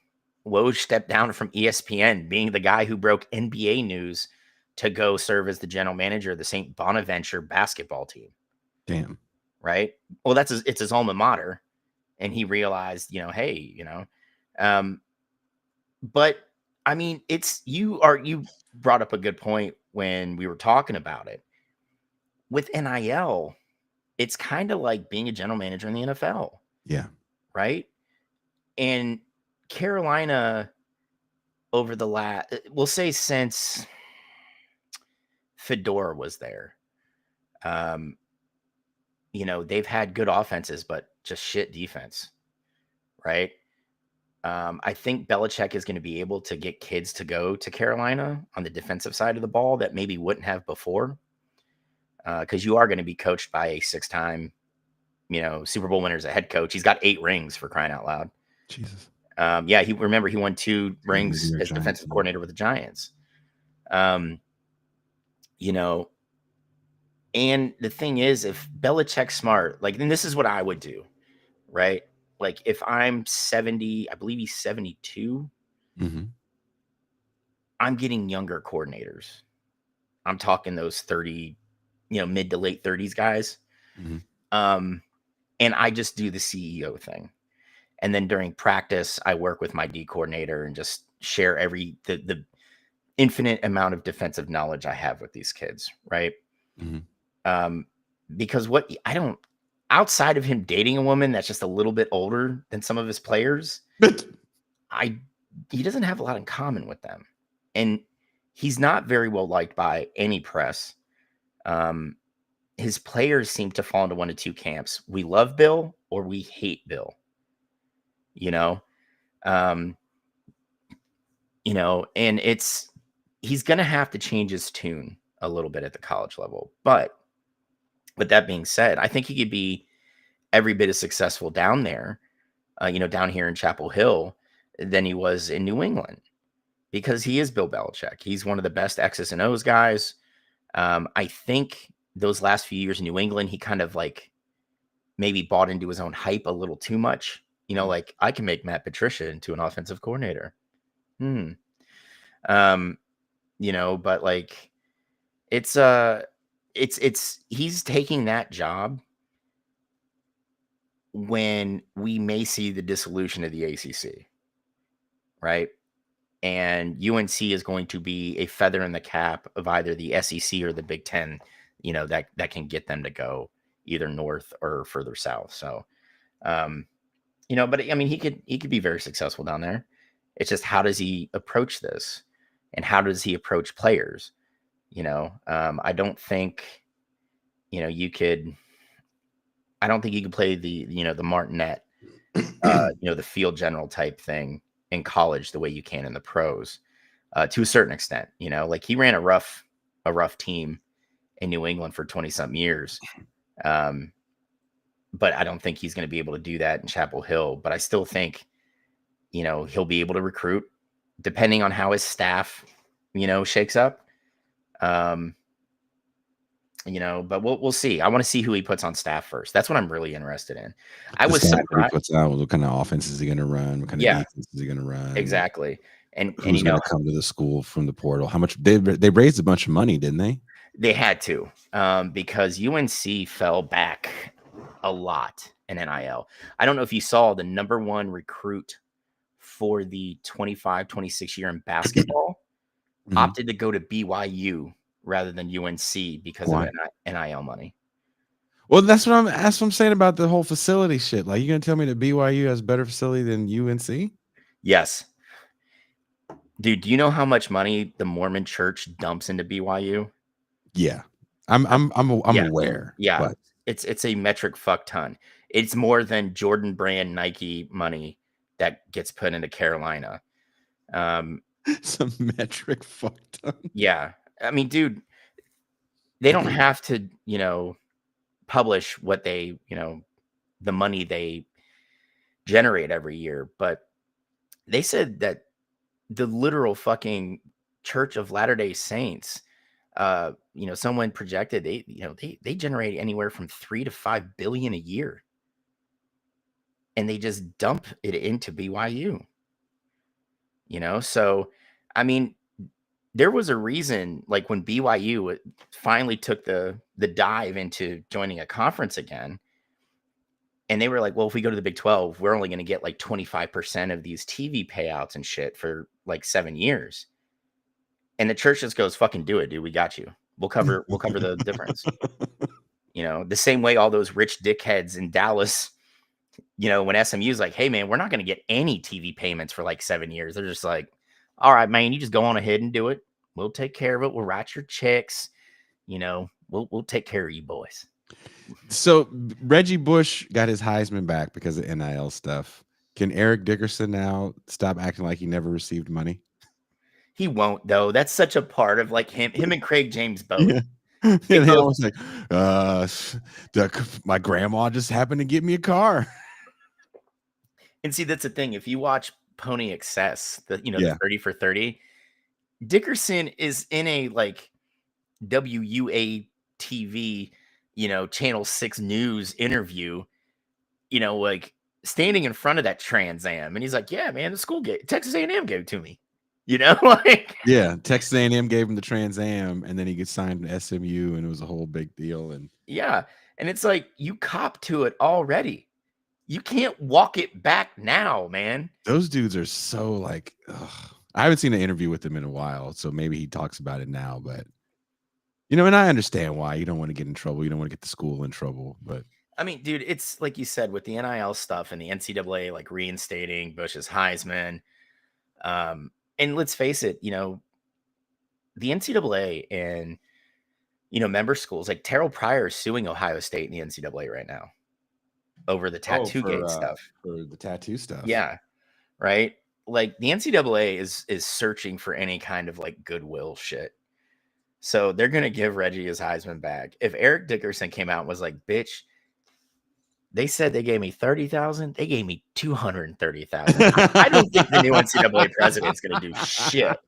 Woj stepped down from ESPN, being the guy who broke NBA news, to go serve as the general manager of the St. Bonaventure basketball team. damn. Right. Well, it's his alma mater, and he realized, hey, but I mean, you brought up a good point when we were talking about it. With NIL, it's kind of like being a general manager in the NFL, Yeah, right? And Carolina, over the last, we'll say since Fedora was there, um, they've had good offenses, but just shit defense, right? I think Belichick is going to be able to get kids to go to Carolina on the defensive side of the ball that maybe wouldn't have before, because you are going to be coached by a six-time, Super Bowl winner as a head coach. He's got 8 rings, for crying out loud. Jesus. Yeah, he won 2 rings New York as Giants, defensive yeah. coordinator with the Giants. And the thing is, if Belichick's smart, like, then this is what I would do, right? Like, if I'm 70, I believe he's 72, Mm-hmm. I'm getting younger coordinators. I'm talking those 30, mid to late 30s guys. Mm-hmm. And I just do the CEO thing. And then during practice, I work with my D coordinator and just share the infinite amount of defensive knowledge I have with these kids, right? Mm-hmm. Because outside of him dating a woman that's just a little bit older than some of his players, he doesn't have a lot in common with them. And he's not very well liked by any press. His players seem to fall into one of two camps. We love Bill or we hate Bill. And he's going to have to change his tune a little bit at the college level. But with that being said, I think he could be every bit as successful down there, down here in Chapel Hill, than he was in New England, because he is Bill Belichick. He's one of the best X's and O's guys. I think those last few years in New England, he kind of like maybe bought into his own hype a little too much. Like, I can make Matt Patricia into an offensive coordinator. But like, he's taking that job when we may see the dissolution of the ACC, right? And UNC is going to be a feather in the cap of either the SEC or the Big Ten, that can get them to go either north or further south. So, but I mean, he could be very successful down there. It's just, how does he approach this, and how does he approach players? I don't think, you could. I don't think you could play the Martinet, the field general type thing in college the way you can in the pros, to a certain extent. Like, he ran a rough team in New England for 20-something years. But I don't think he's going to be able to do that in Chapel Hill. But I still think, he'll be able to recruit. depending on how his staff, shakes up. Um, but we'll see. I want to see who he puts on staff first. That's what I'm really interested in. I The was staff that he surprised. puts out, what kind of offense is he going to run? What kind of Yeah, defense is he going to run? exactly. And Who's going to come to the school from the portal? How much they raised a bunch of money, didn't they? they had to, because UNC fell back a lot in NIL. I don't know if you saw the number one recruit for the 25-26 year in basketball opted to go to BYU rather than UNC because of Why? NIL money. Well, that's what I'm saying about the whole facility shit. Like, you gonna tell me that BYU has better facility than UNC? Yes. Dude, do you know how much money the Mormon church dumps into BYU? Yeah. I'm Yeah. aware, Yeah. but It's a metric fuck ton. It's more than Jordan brand Nike money that gets put into Carolina. some metric fuck ton. Yeah. I mean, dude, they don't have to, publish what they, the money they generate every year, but they said that the literal fucking Church of Latter-day Saints, someone projected they generate anywhere from 3 to 5 billion a year. And they just dump it into BYU. So I mean, there was a reason, like when BYU finally took the dive into joining a conference again, and they were like, well, if we go to the Big 12, we're only going to get like 25% of these TV payouts and shit for like 7 years. And the church just goes, fucking do it, dude. We got you. We'll cover the difference. The same way all those rich dickheads in Dallas, when SMU's like, hey man, we're not going to get any TV payments for like 7 years. They're just like, all right, man, you just go on ahead and do it. We'll take care of it. We'll write your checks. We'll take care of you boys. So Reggie Bush got his Heisman back because of NIL stuff. Can Eric Dickerson now stop acting like he never received money? He won't though. That's such a part of like him and Craig James both. Yeah. And they always like, my grandma just happened to get me a car. And see, that's the thing. If you watch Pony Excess, the Yeah. 30 for 30, Dickerson is in a like WUA TV, Channel 6 news interview, like standing in front of that Trans Am. And he's like, yeah, man, the school Texas A&M gave it to me. Like Yeah, Texas A&M gave him the Trans Am, and then he gets signed to SMU, and it was a whole big deal. And yeah, and it's like you cop to it already. You can't walk it back now, man. those dudes are so like, ugh. I haven't seen an interview with him in a while, so maybe he talks about it now. But and I understand why you don't want to get in trouble. You don't want to get the school in trouble. But I mean, dude, it's like you said with the NIL stuff and the NCAA like reinstating Bush's Heisman. And let's face it, the NCAA and member schools like Terrell Pryor is suing Ohio State and the NCAA right now over the tattoo gate stuff. For the tattoo stuff. Yeah, right. Like the NCAA is searching for any kind of like goodwill shit. So they're gonna give Reggie his Heisman back. If Eric Dickerson came out and was like, "Bitch, they said they gave me 30,000. They gave me 230,000." I don't think the new NCAA president's going to do shit.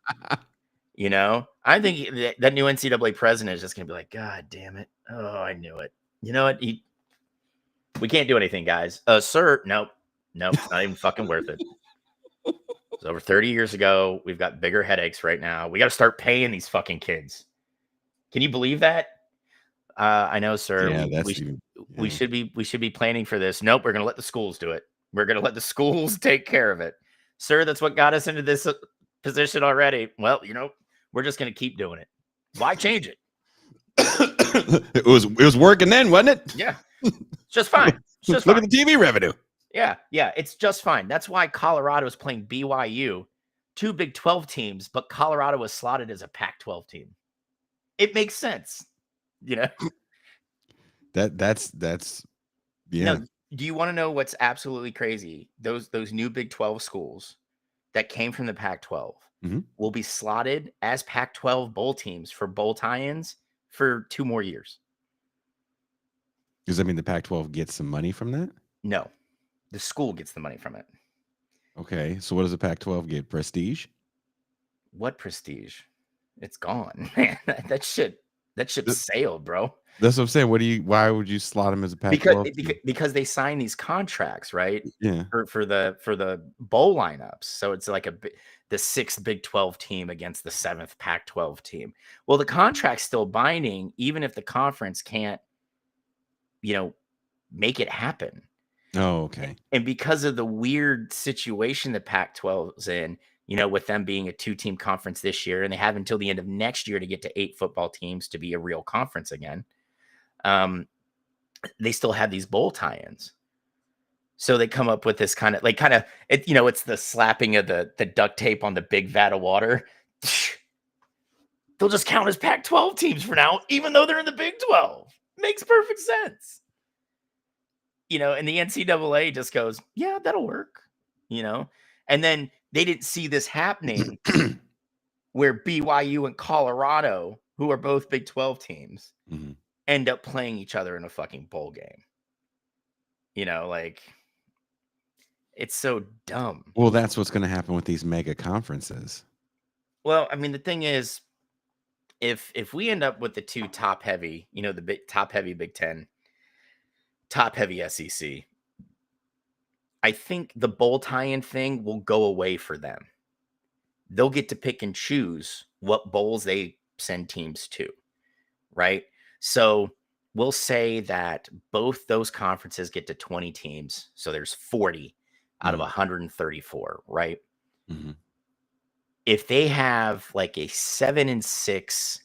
I think that new NCAA president is just going to be like, God damn it. Oh, I knew it. You know what? We can't do anything, guys. Sir, nope. It's not even fucking worth it. It's over 30 years ago. We've got bigger headaches right now. We got to start paying these fucking kids. Can you believe that? I know, sir. Yeah, We should be planning for this. Nope, we're gonna let the schools do it. We're gonna let the schools take care of it, sir. That's what got us into this position already. Well, we're just gonna keep doing it. Why change it? it was working then, wasn't it? Yeah, it's just fine. It's just Look fine. at the TV revenue. Yeah, it's just fine. That's why Colorado is playing BYU, two Big 12 teams, but Colorado was slotted as a Pac-12 team. It makes sense. That's yeah. No, do you want to know what's absolutely crazy? Those new Big 12 schools that came from the Pac-12 will be slotted as Pac-12 bowl teams for bowl tie-ins for 2 more years. Does that mean the Pac-12 gets some money from that? No, the school gets the money from it. Okay, so what does the Pac-12 get? Prestige? What prestige? It's gone, man. That ship sailed, bro. That's what I'm saying. Why would you slot him as a Pac-12 team? Because they sign these contracts, right? Yeah. For the bowl lineups. So it's like the 6th Big 12 team against the 7th Pac-12 team. Well, the contract's still binding, even if the conference can't, make it happen. Oh, okay. And because of the weird situation that Pac-12's in, with them being a 2-team conference this year, and they have until the end of next year to get to 8 football teams to be a real conference again. They still have these bowl tie-ins. So they come up with this it's the slapping of the duct tape on the big vat of water. They'll just count as Pac-12 teams for now, even though they're in the Big 12. Makes perfect sense. And the NCAA just goes, yeah, that'll work. And then they didn't see this happening where BYU and Colorado, who are both Big 12 teams, end up playing each other in a fucking bowl game. It's so dumb. Well, that's what's going to happen with these mega conferences. Well, I mean, the thing is, if we end up with the 2 top heavy, the top heavy Big 10, top heavy SEC, I think the bowl tie-in thing will go away for them. They'll get to pick and choose what bowls they send teams to, right? So we'll say that both those conferences get to 20 teams. So there's 40 out of 134, right? Mm-hmm. If they have like a 7-6,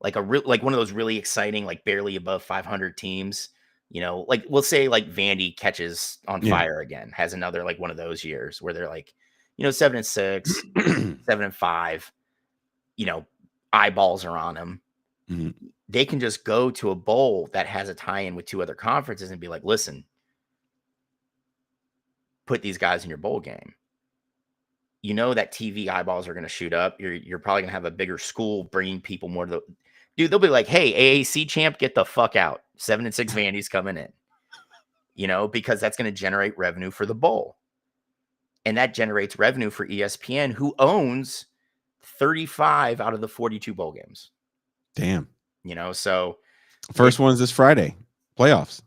like one of those really exciting, like barely above 500 teams, like we'll say like Vandy catches on fire again, has another like one of those years where they're like, 7-6, 7-5, eyeballs are on them. Mm-hmm. They can just go to a bowl that has a tie-in with 2 other conferences and be like, listen, put these guys in your bowl game. That TV eyeballs are going to shoot up. You're probably going to have a bigger school bringing people more to the dude. They'll be like, hey, AAC champ, get the fuck out. 7-6 Vandy's coming in, because that's going to generate revenue for the bowl. And that generates revenue for ESPN, who owns 35 out of the 42 bowl games. Damn. So first one's this Friday. Playoffs.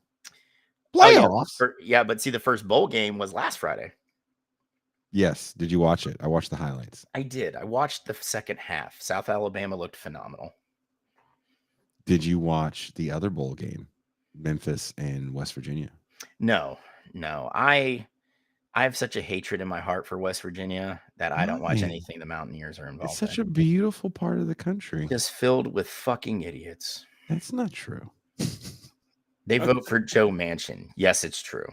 Oh, yeah, but see, the first bowl game was last Friday. Yes. Did you watch it? I watched the highlights. I did. I watched the second half. South Alabama looked phenomenal. Did you watch the other bowl game, Memphis and West Virginia? No. I have such a hatred in my heart for West Virginia that I don't watch anything the Mountaineers are involved in. It's such a beautiful part of the country. Just filled with fucking idiots. That's not true. They vote for Joe Manchin. Yes, it's true.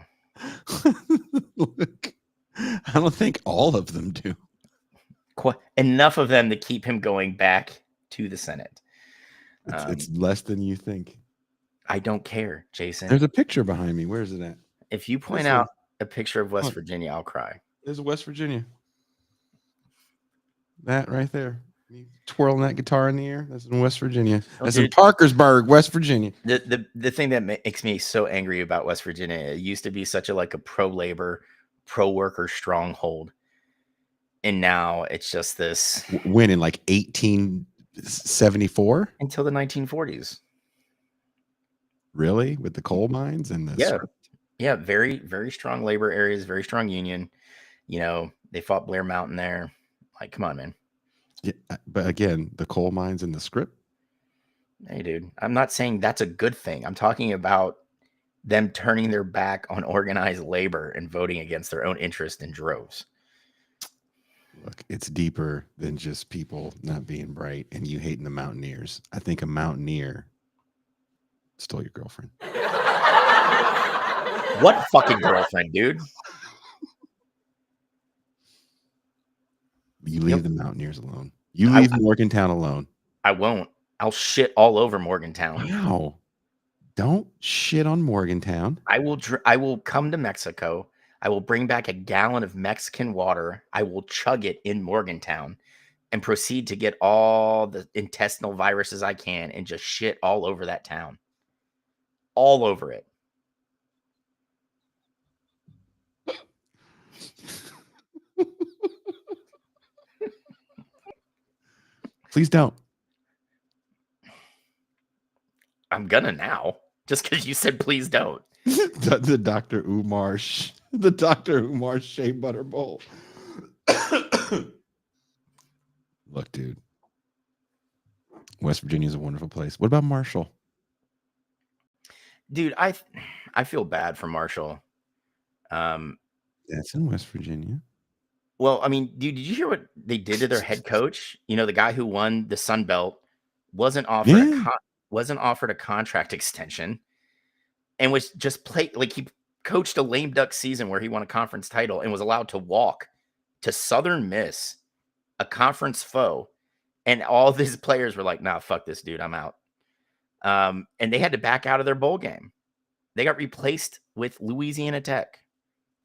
Look, I don't think all of them do. Enough of them to keep him going back to the Senate. It's less than you think. I don't care, Jason. There's a picture behind me. Where is it at? If you point out a picture of West Virginia, I'll cry. There's West Virginia. That right there. You twirling that guitar in the air. That's in West Virginia. That's in Parkersburg, West Virginia. The thing that makes me so angry about West Virginia, it used to be such a pro-labor, pro-worker stronghold. And now it's just this. When in like 1874? Until the 1940s. Really? With the coal mines and the Yeah, very, very strong labor areas, very strong union. They fought Blair Mountain there. Like, come on, man. Yeah, but again, the coal mines and the script. Hey, dude, I'm not saying that's a good thing. I'm talking about them turning their back on organized labor and voting against their own interest in droves. Look, it's deeper than just people not being bright and you hating the Mountaineers. I think a Mountaineer stole your girlfriend. What fucking girlfriend, dude? You leave the Mountaineers alone. You leave Morgantown alone. I won't. I'll shit all over Morgantown. Wow. Don't shit on Morgantown. I will come to Mexico. I will bring back a gallon of Mexican water. I will chug it in Morgantown and proceed to get all the intestinal viruses I can and just shit all over that town. All over it. Please don't. I'm gonna now, just because you said please don't. The Dr. Umar, the Dr. Umar Shea Butter Bowl. Look, dude, West Virginia is a wonderful place. What about Marshall? Dude, I feel bad for Marshall. That's in West Virginia. Well, I mean, dude, did you hear what they did to their head coach? You know, the guy who won the Sun Belt wasn't offered Yeah. wasn't offered a contract extension, and was just played like he coached a lame duck season where he won a conference title and was allowed to walk to Southern Miss, a conference foe, and all these players were like, "Nah, fuck this dude, I'm out." And they had to back out of their bowl game. They got replaced with Louisiana Tech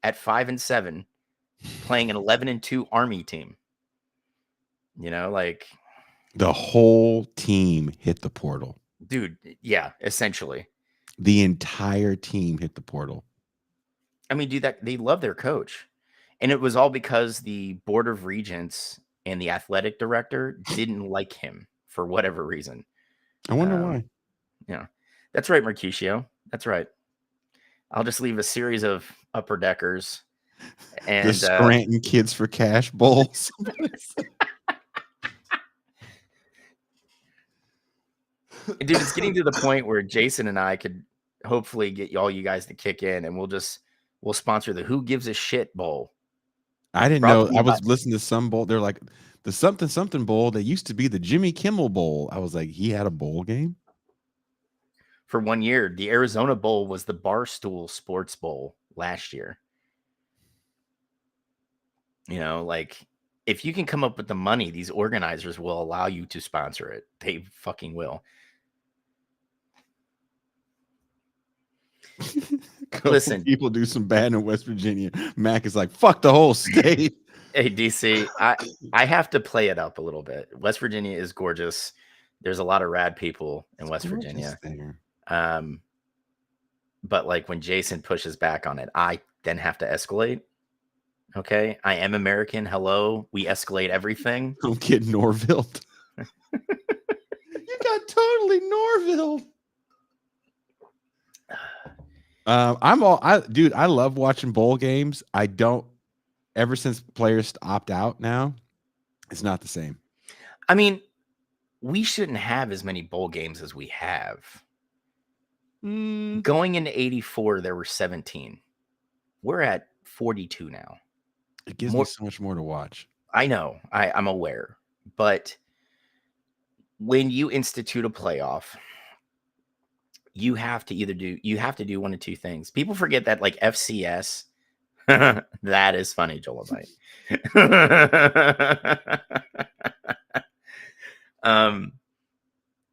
at 5-7, playing an 11-2 Army team. You know, like the whole team hit the portal. Dude, yeah, essentially. The entire team hit the portal. I mean, dude, that they love their coach. And it was all because the Board of Regents and the athletic director didn't like him for whatever reason. I wonder why. Yeah. That's right, Mercutio. That's right. I'll just leave a series of upper deckers and the Scranton Kids for Cash Bowls. Dude, it's getting to the point where Jason and I could hopefully get all you guys to kick in, and we'll sponsor the Who Gives a Shit Bowl. I didn't know. I was listening to some bowl. They're like the something bowl that used to be the Jimmy Kimmel Bowl. I was like, he had a bowl game for 1 year. The Arizona Bowl was the Barstool Sports Bowl last year. You know, like if you can come up with the money, these organizers will allow you to sponsor it. They fucking will. Listen, people do some bad in West Virginia. Mac is like, fuck the whole state. Hey, DC, I have to play it up a little bit. West Virginia is gorgeous. There's a lot of rad people in West Virginia. But like when Jason pushes back on it, I then have to escalate. Okay, I am American. Hello, we escalate everything. Don't get Norville. You got totally Norville. Dude, I love watching bowl games. I don't, ever since players opt out now, it's not the same. I mean, we shouldn't have as many bowl games as we have. Going into 84, there were 17. We're at 42 now. It gives me so much more to watch. I know. I'm aware. But when you institute a playoff, you have to do one of two things. People forget that like FCS, that is funny, Jolabite.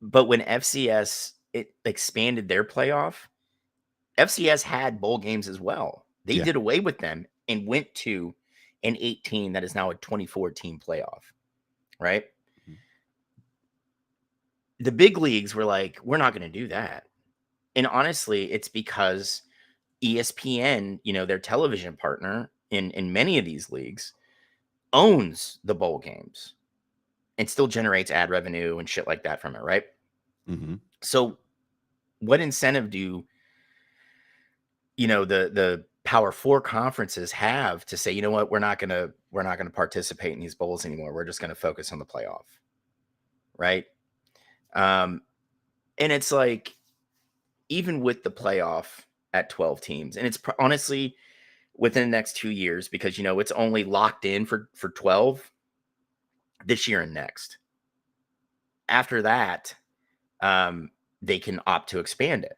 But when FCS it expanded their playoff, FCS had bowl games as well. They did away with them and went to an 18 that is now a 24-team playoff, right? Mm-hmm. The big leagues were like, we're not going to do that. And honestly, it's because ESPN, you know, their television partner in many of these leagues, owns the bowl games and still generates ad revenue and shit like that from it, right? Mm-hmm. So what incentive do, you know, the Power 4 conferences have to say, you know what, we're not gonna participate in these bowls anymore. We're just gonna focus on the playoff, right? And it's like, even with the playoff at 12 teams, and it's honestly within the next 2 years, because you know it's only locked in for 12 this year and next. After that, they can opt to expand it.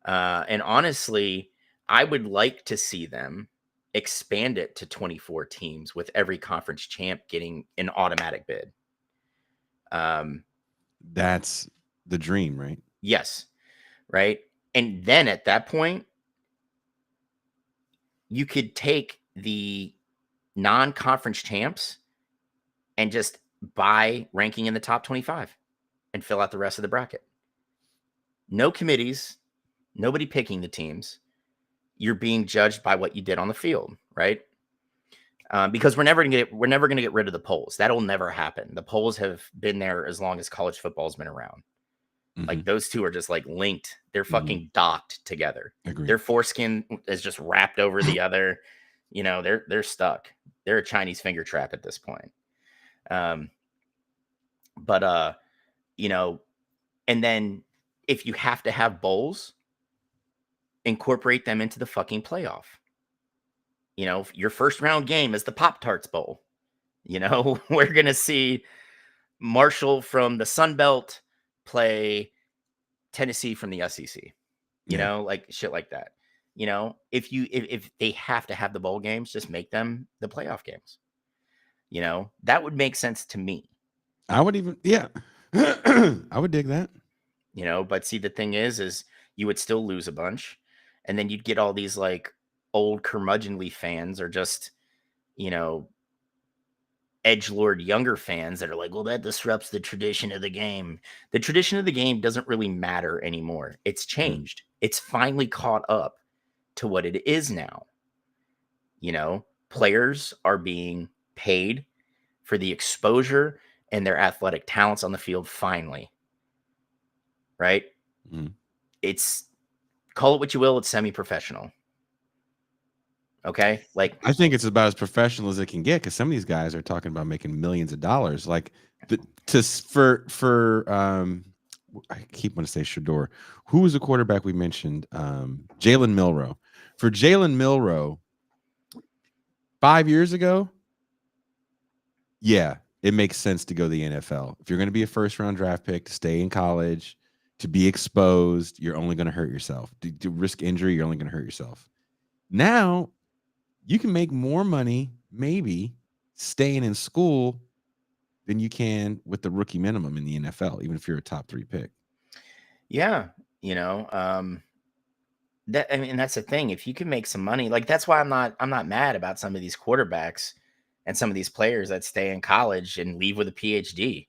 And honestly, I would like to see them expand it to 24 teams with every conference champ getting an automatic bid. That's the dream, right? Yes. Right. And then at that point, you could take the non-conference champs and just buy ranking in the top 25 and fill out the rest of the bracket. No committees, nobody picking the teams. You're being judged by what you did on the field, right? because we're never gonna get rid of the polls. That'll never happen. The polls have been there as long as college football's been around. Like those two are just like linked. They're fucking docked together. Agreed. Their foreskin is just wrapped over the other. You know, they're stuck. They're a Chinese finger trap at this point. But you know, and then if you have to have bowls, incorporate them into the fucking playoff. You know, your first round game is the Pop-Tarts Bowl. You know, we're gonna see Marshall from the Sun Belt play Tennessee from the SEC. You know, like shit like that. You know, if they have to have the bowl games, just make them the playoff games. You know, that would make sense to me. I would even, I would dig that. You know, but see, the thing is you would still lose a bunch, and then you'd get all these like old curmudgeonly fans, or just, you know, edgelord younger fans that are like, well, that disrupts the tradition of the game. The tradition of the game doesn't really matter anymore. It's changed. It's finally caught up to what it is now. You know, players are being paid for the exposure and their athletic talents on the field finally. Right? It's, call it what you will, it's semi-professional. Okay? Like, I think it's about as professional as it can get, because some of these guys are talking about making millions of dollars. Like I keep wanting to say Shador. Who was the quarterback we mentioned? Jalen Milroe. For Jalen Milroe, 5 years ago, yeah, it makes sense to go to the NFL. If you're going to be a first-round draft pick, to stay in college, to be exposed, you're only going to hurt yourself. To risk injury, you're only going to hurt yourself. Now, you can make more money, maybe, staying in school than you can with the rookie minimum in the NFL, even if you're a top 3 pick. Yeah, you know, that's the thing. If you can make some money, like, that's why I'm not mad about some of these quarterbacks and some of these players that stay in college and leave with a PhD.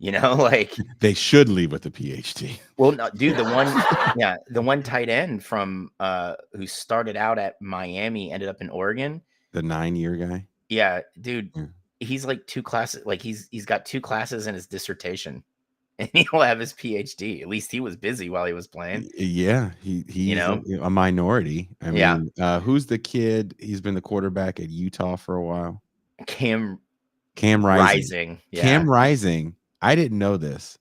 You know, like, they should leave with a PhD. Well, no, dude, the one tight end from who started out at Miami ended up in Oregon. The 9-year guy. Yeah, dude, he's like 2 classes. Like he's got 2 classes in his dissertation, and he'll have his PhD. At least he was busy while he was playing. Yeah, he's you know, a minority. I mean, who's the kid? He's been the quarterback at Utah for a while. Cam Rising. Yeah. Cam Rising. I didn't know this.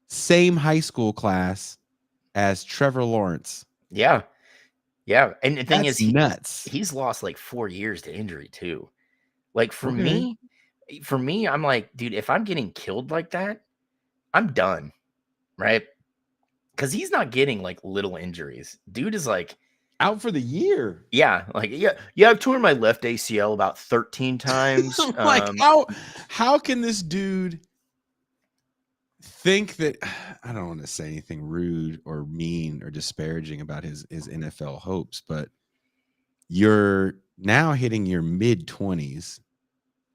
Same high school class as Trevor Lawrence. Yeah. And the thing is, nuts. He's lost like 4 years to injury too. Like for me, I'm like, dude, if I'm getting killed like that, I'm done. Right? Because he's not getting like little injuries. Dude is like out for the year. Yeah, like I've torn my left ACL about 13 times. Like how can this dude think that? I don't want to say anything rude or mean or disparaging about his NFL hopes, but you're now hitting your mid-20s.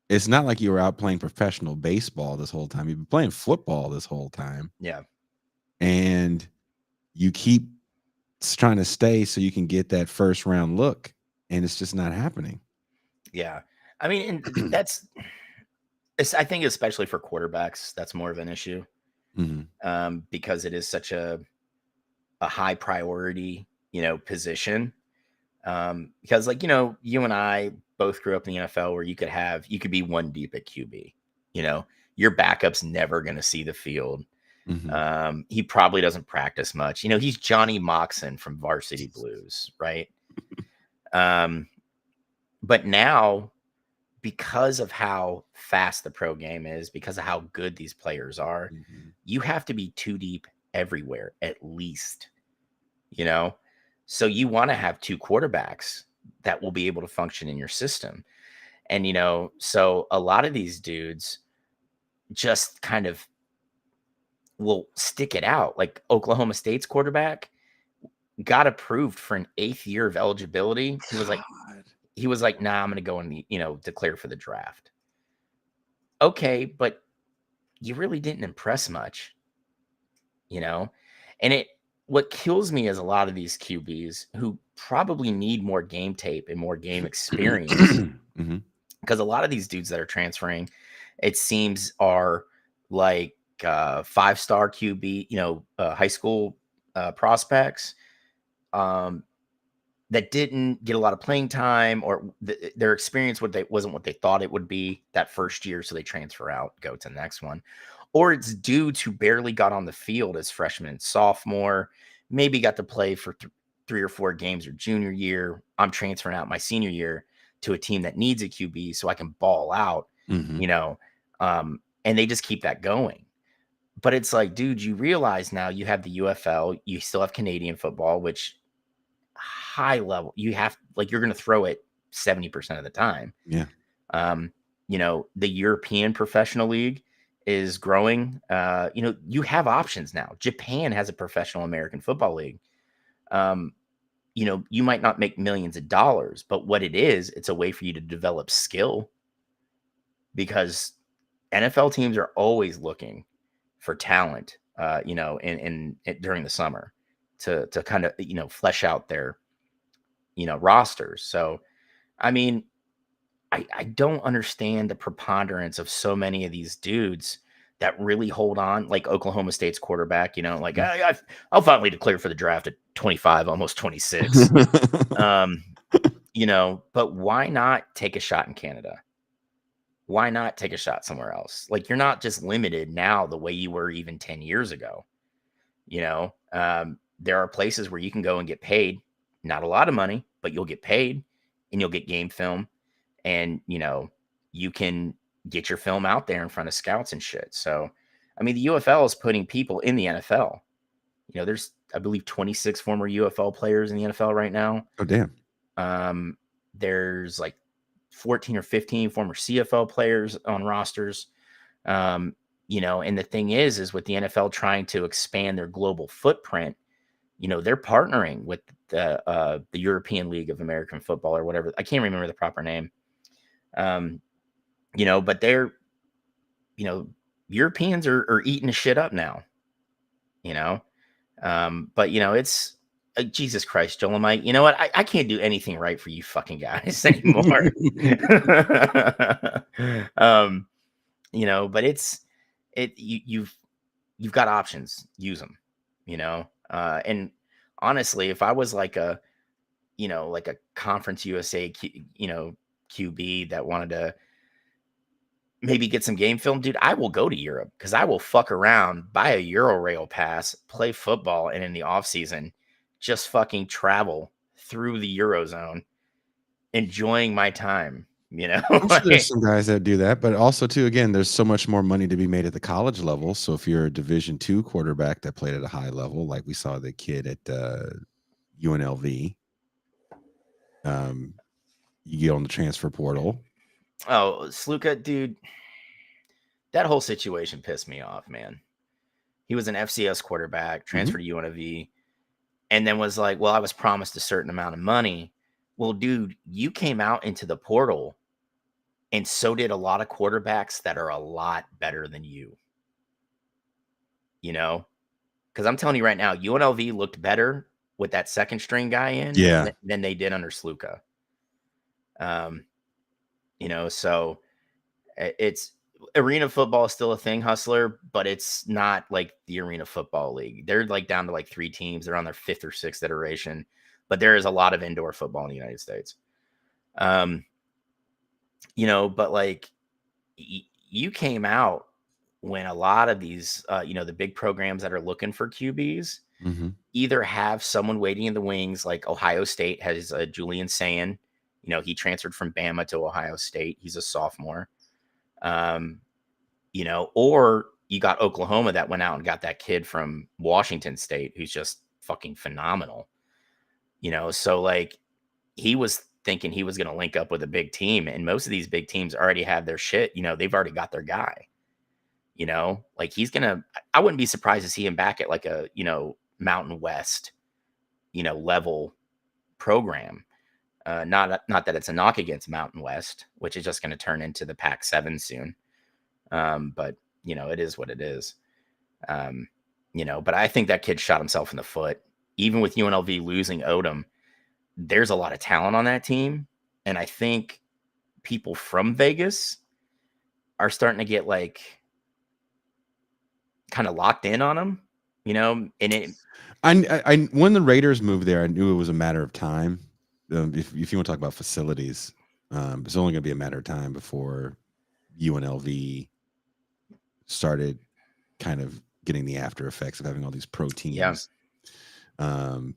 It's not like you were out playing professional baseball this whole time. You've been playing football this whole time. Yeah. And you keep trying to stay so you can get that first round look, and it's just not happening. Yeah. I mean, and I think especially for quarterbacks, that's more of an issue. Because it is such a high priority, position. Because like, you and I both grew up in the NFL where you could be 1 deep at QB. Your backup's never going to see the field. He probably doesn't practice much. He's Johnny Moxon from Varsity Blues, right? But now, because of how fast the pro game is, because of how good these players are, you have to be 2 deep everywhere, at least, so you want to have 2 quarterbacks that will be able to function in your system. And, so a lot of these dudes just kind of will stick it out. Like Oklahoma State's quarterback got approved for an 8th year of eligibility. He was like, nah, I'm going to go and, declare for the draft. Okay, but you really didn't impress much, and what kills me is a lot of these QBs who probably need more game tape and more game experience because a lot of these dudes that are transferring, it seems, are like 5-star QB, high school prospects um, that didn't get a lot of playing time, or their experience wasn't what they thought it would be that first year, so they transfer out, go to the next one. Or it's dudes who barely got on the field as freshman and sophomore, maybe got to play for 3 or 4 games their junior year. I'm transferring out my senior year to a team that needs a QB so I can ball out, Mhm. and they just keep that going. But it's like, dude, you realize now you have the UFL, you still have Canadian football, which high level, you have, like, you're going to throw it 70% of the time. Yeah. The European Professional League is growing. You have options now. Japan has a professional American Football League. You might not make millions of dollars, but what it is, it's a way for you to develop skill, because NFL teams are always looking for talent, during the summer to kind of, flesh out their, rosters. So, I mean, I don't understand the preponderance of so many of these dudes that really hold on, like Oklahoma State's quarterback, like, Mhm. I'll finally declare for the draft at 25, almost 26. But why not take a shot in Canada? Why not take a shot somewhere else? Like, you're not just limited now the way you were even 10 years ago. There are places where you can go and get paid, not a lot of money, but you'll get paid, and you'll get game film, and you can get your film out there in front of scouts and shit. So, I mean, the UFL is putting people in the NFL. There's, I believe, 26 former UFL players in the NFL right now. Oh, damn. There's like 14 or 15 former CFL players on rosters. And the thing is with the NFL trying to expand their global footprint, they're partnering with the European League of American Football, or whatever. I can't remember the proper name. But they're, Europeans are eating the shit up now, but it's Jesus Christ, Dolomite. You know what? I can't do anything right for you fucking guys anymore. But you've got options, use them, and honestly, if I was like a, like a Conference USA, QB that wanted to maybe get some game film, dude, I will go to Europe, because I will fuck around, buy a Euro rail pass, play football, and in the off season, just fucking travel through the Eurozone, enjoying my time, I'm sure there's some guys that do that, but also too, again, there's so much more money to be made at the college level. So if you're a Division II quarterback that played at a high level, like we saw the kid at UNLV, you get on the transfer portal. Oh, Sluka, dude, that whole situation pissed me off, man. He was an FCS quarterback, transferred to UNLV, and then was like, well, I was promised a certain amount of money. Well, dude, you came out into the portal, and so did a lot of quarterbacks that are a lot better than you. Because I'm telling you right now, UNLV looked better with that second string guy in than they did under Sluka. So it's, arena football is still a thing, Hustler, but it's not like the Arena Football League. They're like down to like 3 teams. They're on their 5th or 6th iteration, but there is a lot of indoor football in the United States. But like you came out when a lot of these, the big programs that are looking for QBs either have someone waiting in the wings, like Ohio State has Julian Sayin. He transferred from Bama to Ohio State. He's a sophomore. Or you got Oklahoma that went out and got that kid from Washington State who's just fucking phenomenal. So like he was thinking he was going to link up with a big team, and most of these big teams already have their shit. They've already got their guy. Like I wouldn't be surprised to see him back at like a, Mountain West, level program. Not that it's a knock against Mountain West, which is just going to turn into the Pac-7 soon. But it is what it is. But I think that kid shot himself in the foot. Even with UNLV losing Odom, there's a lot of talent on that team. And I think people from Vegas are starting to get like kind of locked in on him, you know, and it. I when the Raiders moved there, I knew it was a matter of time. If you want to talk about facilities, it's only going to be a matter of time before UNLV started kind of getting the after effects of having all these pro teams. And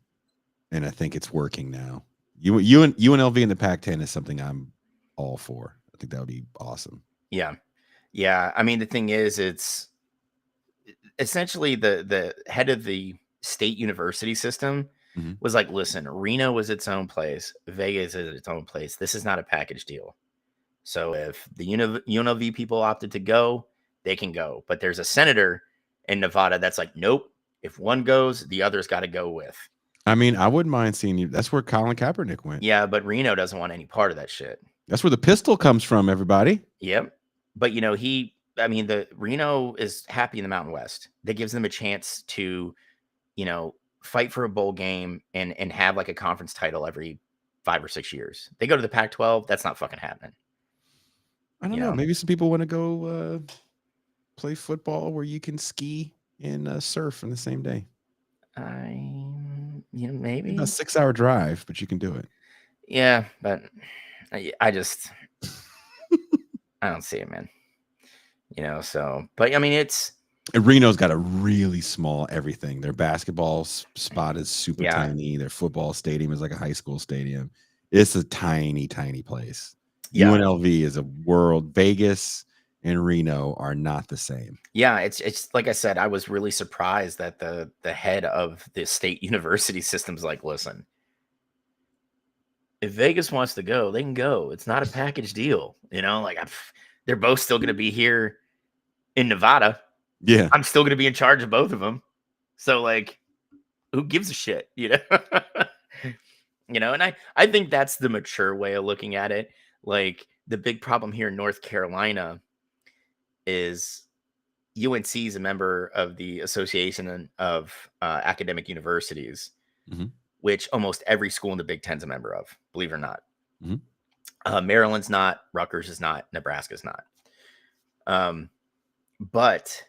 I think it's working now. UNLV in the Pac-10 is something I'm all for. I think that would be awesome. Yeah. I mean, the thing is, it's essentially the head of the state university system was like, listen, Reno was its own place. Vegas is its own place. This is not a package deal. So if the UNLV people opted to go, they can go. But there's a senator in Nevada that's like, nope. If one goes, the other's got to go with. I mean, I wouldn't mind seeing you. That's where Colin Kaepernick went. Yeah, but Reno doesn't want any part of that shit. That's where the pistol comes from, everybody. Yep. But, you know, the Reno is happy in the Mountain West. That gives them a chance to, you know, fight for a bowl game and have like a conference title every 5 or 6 years. They go to the Pac-12. That's not fucking happening. I don't know. Maybe some people want to go play football where you can ski and surf in the same day. Maybe a 6-hour drive, but you can do it. Yeah, but I just I don't see it, man. You know, so but I mean, Reno's got a really small everything. Their basketball spot is super tiny. Their football stadium is like a high school stadium. It's a tiny, tiny place. Yeah. UNLV is a world. Vegas and Reno are not the same. Yeah, it's like I said, I was really surprised that the head of the state university system's like, listen, if Vegas wants to go, they can go. It's not a package deal, you know. Like they're both still going to be here in Nevada. Yeah, I'm still going to be in charge of both of them. So like, who gives a shit, you know? You know, and I think that's the mature way of looking at it. Like the big problem here in North Carolina is UNC is a member of the Association of Academic Universities, which almost every school in the Big Ten is a member of, believe it or not. Maryland's not, Rutgers is not, Nebraska's not. But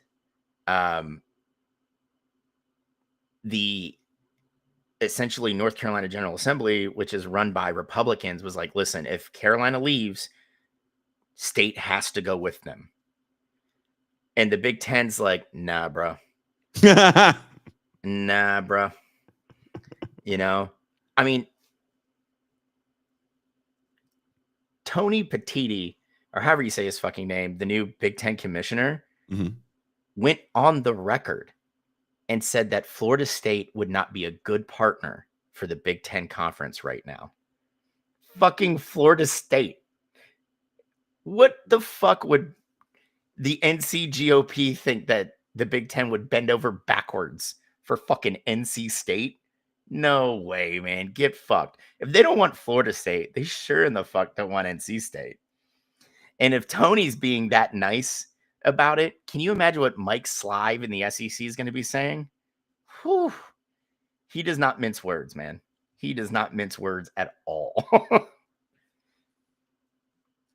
the essentially North Carolina General Assembly, which is run by Republicans, was like, listen, if Carolina leaves, state has to go with them. And the Big Ten's like, nah, bro. Nah, bro. You know, I mean, Tony Petitti, or however you say his fucking name, the new Big Ten commissioner, went on the record and said that Florida State would not be a good partner for the Big Ten conference right now. Fucking Florida State. What the fuck would the NCGOP think that the Big Ten would bend over backwards for fucking NC State? No way, man. Get fucked. If they don't want Florida State, they sure in the fuck don't want NC State. And if Tony's being that nice about it, can you imagine what Mike Slive in the SEC is going to be saying? Whew. He does not mince words, man. He does not mince words at all.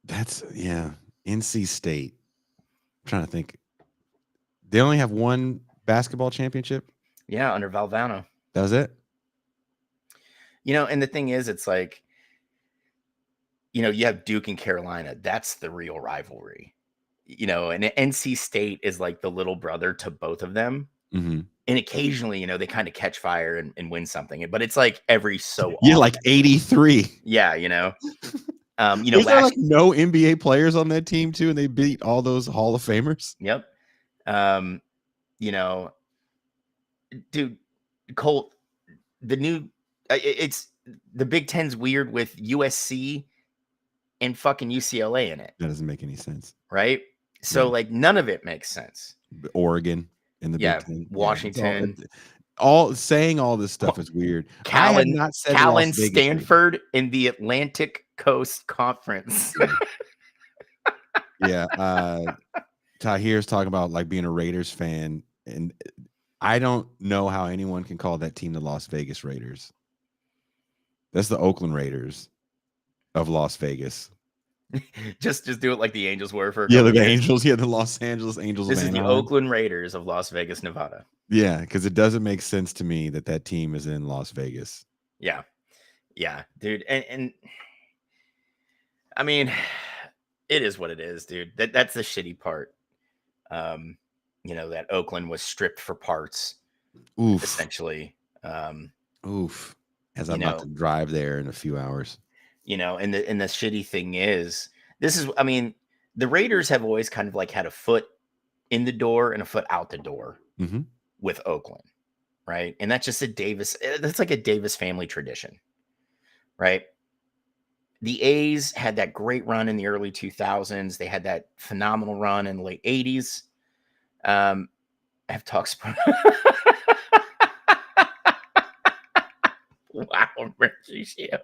That's, NC State. I'm trying to think. They only have one basketball championship? Yeah, under Valvano. That was it? You know, and the thing is, it's like, you know, you have Duke and Carolina. That's the real rivalry. You know, and NC State is like the little brother to both of them. And occasionally, you know, they kind of catch fire and win something. But it's like every so often. Yeah, like 83. Yeah, you know. You know, there's like no NBA players on that team too, and they beat all those Hall of Famers. Yep. You know, dude, Colt, the new it's the Big Ten's weird with USC and fucking UCLA in it. That doesn't make any sense. Right? So like none of it makes sense. Oregon in the Big Ten. Washington. All saying all this stuff is weird. Callan, Stanford in the Atlantic Coast Conference. Tahir's talking about like being a Raiders fan, and I don't know how anyone can call that team the Las Vegas Raiders. That's the Oakland Raiders of Las Vegas. just do it like the Angels were for a Yeah, couple the years. Angels. Yeah, the Los Angeles Angels of This is the Anaheim. Oakland Raiders of Las Vegas, Nevada. Yeah, because it doesn't make sense to me that that team is in Las Vegas. Yeah. Yeah, dude. And I mean, it is what it is, dude. That's the shitty part. Um, that Oakland was stripped for parts, Oof, essentially. Um, oof. As you I'm about know, to drive there in a few hours. and the shitty thing is, this is, I mean, the Raiders have always kind of like had a foot in the door and a foot out the door Mm-hmm. with Oakland, right? And that's just that's like a Davis family tradition, right? The A's had that great run in the early 2000s. They had that phenomenal run in the late 80s. I have talked about. Wow, Mauricio.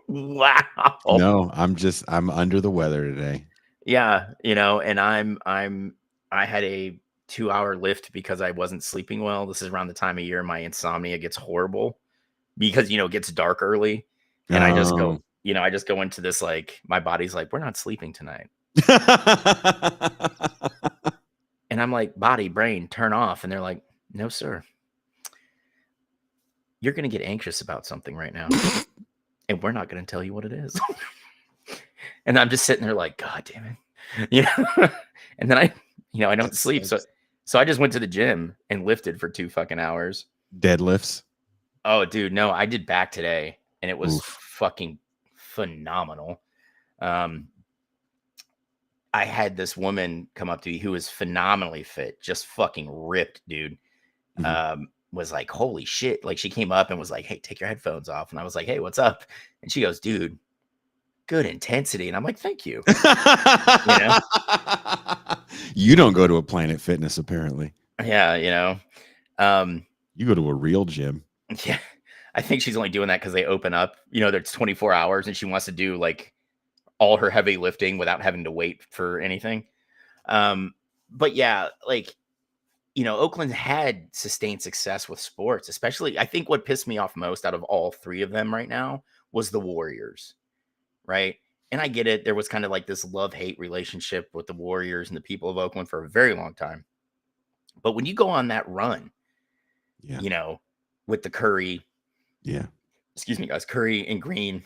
Wow. No, I'm under the weather today. Yeah, and I had a 2-hour lift because I wasn't sleeping well. This is around the time of year my insomnia gets horrible because it gets dark early, and Oh. I just go into this, like, my body's like, we're not sleeping tonight. And I'm like, body, brain, turn off. And they're like, no, sir. You're going to get anxious about something right now. And we're not going to tell you what it is. And I'm just sitting there like, God damn it. And then I don't sleep. So I just went to the gym and lifted for 2 fucking hours. Deadlifts. Oh, dude, no, I did back today and it was Oof. fucking phenomenal. I had this woman come up to me who was phenomenally fit, just fucking ripped, dude. Mm-hmm. Was like, holy shit. Like, she came up and was like, hey, take your headphones off. And I was like, hey, what's up? And she goes, dude, good intensity. And I'm like, thank you. You don't go to a Planet Fitness, apparently. Yeah, You go to a real gym. yeah. I think she's only doing that because they open up, there's 24 hours and she wants to do like all her heavy lifting without having to wait for anything. But yeah, like, Oakland had sustained success with sports, especially. I think what pissed me off most out of all three of them right now was the Warriors, right? And I get it. There was kind of like this love-hate relationship with the Warriors and the people of Oakland for a very long time. But when you go on that run, Yeah. With the Curry, Yeah. excuse me, guys, Curry and Green,